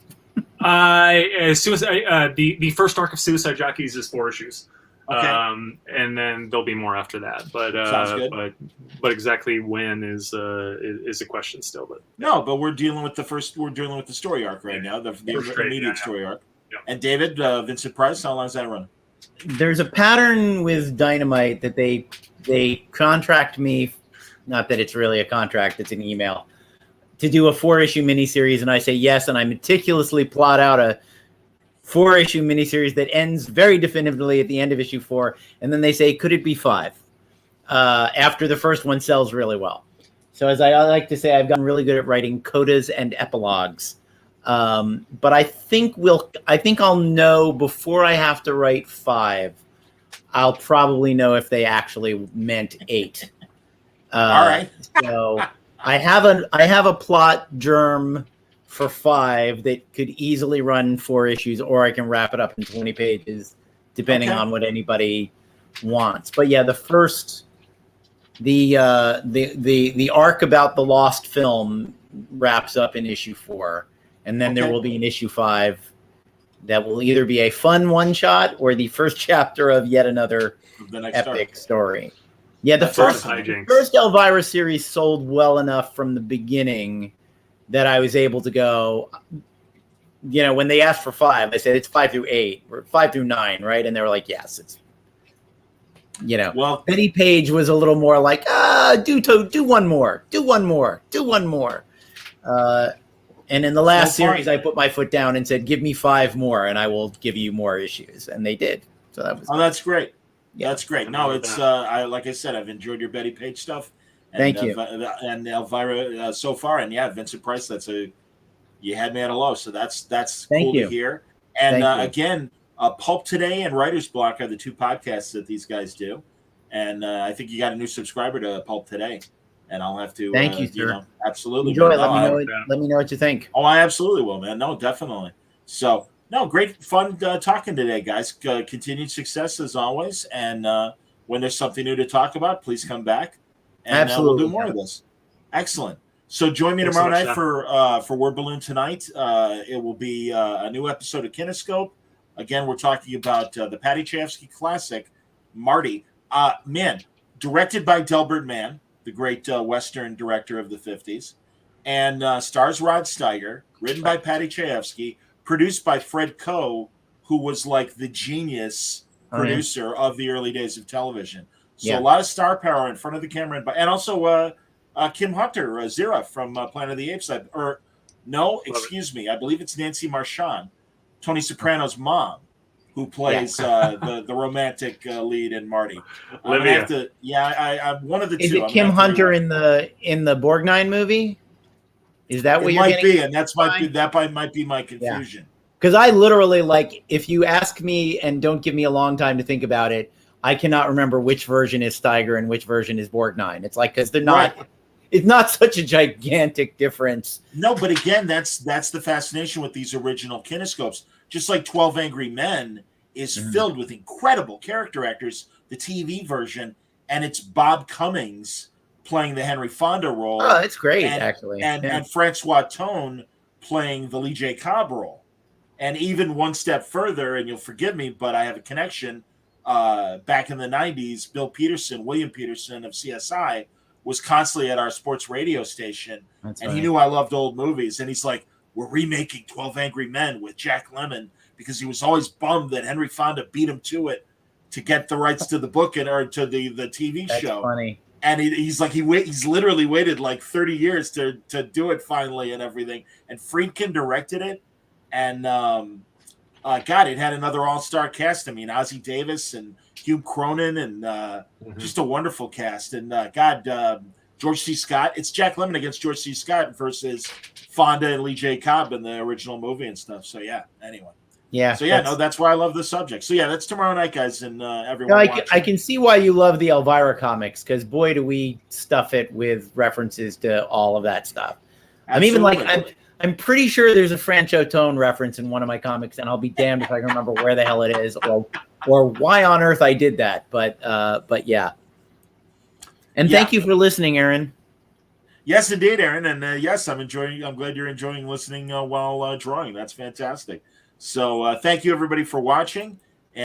The first arc of Suicide Jockeys is 4 issues. Okay. And then there'll be more after that. But sounds good. But exactly when is a question still. But no, but we're dealing with the story arc right now, the immediate story arc. Yeah. And David, Vincent Price, how long does that run? There's a pattern with Dynamite that they contract me, not that it's really a contract, it's an email, to do a 4-issue miniseries, and I say yes, and I meticulously plot out a 4-issue miniseries that ends very definitively at the end of issue 4, and then they say, could it be 5? after the first one sells really well. So as I like to say, I've gotten really good at writing codas and epilogues. But I think I'll know before I have to write 5. I'll probably know if they actually meant 8. All right. So I have a plot germ for 5 that could easily run 4 issues, or I can wrap it up in 20 pages, depending on what anybody wants. But yeah, the first, the arc about the lost film wraps up in issue 4, and then there will be an issue 5 that will either be a fun one-shot or the first chapter of yet another epic story. Yeah, the first Elvira series sold well enough from the beginning that I was able to go, when they asked for 5, I said it's 5 through 8 or 5 through 9, right? And they were like, yes, it's, well, Betty Page was a little more like, do one more. And in the last series, I put my foot down and said, give me 5 more and I will give you more issues. And they did. So that was that's great. Yeah. That's great. No, it's like I said, I've enjoyed your Betty Page stuff. And, thank you. And Elvira so far. And yeah, Vincent Price, you had me at a low. So that's cool to hear. And again, Pulp Today and Writer's Block are the 2 podcasts that these guys do. And I think you got a new subscriber to Pulp Today. And I'll have to thank you, sir. Absolutely enjoy it. Let me know what you think. Oh, I absolutely will, man. No, definitely. So no, great fun talking today, guys. Continued success as always. And when there's something new to talk about, please come back. And we'll do more of this. Excellent. So join me tomorrow night for Word Balloon Tonight. It will be a new episode of Kinescope. Again, we're talking about the Patty Chayefsky classic, Marty. Directed by Delbert Mann, the great Western director of the 50s, and stars Rod Steiger, written by Patty Chayefsky, produced by Fred Coe, who was like the genius producer of the early days of television. So a lot of star power in front of the camera, and also Kim Hunter, Zira from Planet of the Apes. I believe it's Nancy Marchand, Tony Soprano's mom, who plays the romantic lead in Marty. Olivia. I'm one of the 2. Is it Kim Hunter in the Borgnine movie? Is that what you're getting? It might be, and that might be my confusion. Because I literally, if you ask me and don't give me a long time to think about it, I cannot remember which version is Steiger and which version is Borgnine. It's because they're not. Right. It's not such a gigantic difference. No, but again, that's the fascination with these original kinescopes. Just like 12 Angry Men is filled with incredible character actors, the TV version, and it's Bob Cummings playing the Henry Fonda role. Oh, it's great, actually. And Francois Tone playing the Lee J. Cobb role. And even one step further, and you'll forgive me, but I have a connection, back in the 90s, William Peterson of CSI, was constantly at our sports radio station. He knew I loved old movies. And he's like, we're remaking 12 Angry Men with Jack Lemmon, because he was always bummed that Henry Fonda beat him to it to get the rights to the book or to the TV show. Funny. And he's like, he's literally waited like 30 years to do it finally and everything. And Friedkin directed it. And it had another all-star cast. I mean, Ossie Davis and Hugh Cronin and just a wonderful cast. And George C. Scott. It's Jack Lemmon against George C. Scott versus Fonda and Lee J. Cobb in the original movie and stuff. So yeah, anyway. Yeah. So that's why I love the subject. So yeah, that's tomorrow night, guys, and everyone. I can see why you love the Elvira comics, because boy, do we stuff it with references to all of that stuff. Absolutely. I'm pretty sure there's a Francho Tone reference in one of my comics, and I'll be damned if I can remember where the hell it is or why on earth I did that. But yeah. And thank you for listening, Aaron. Yes, indeed, Aaron. And yes, I'm glad you're enjoying listening while drawing. That's fantastic. So thank you, everybody, for watching.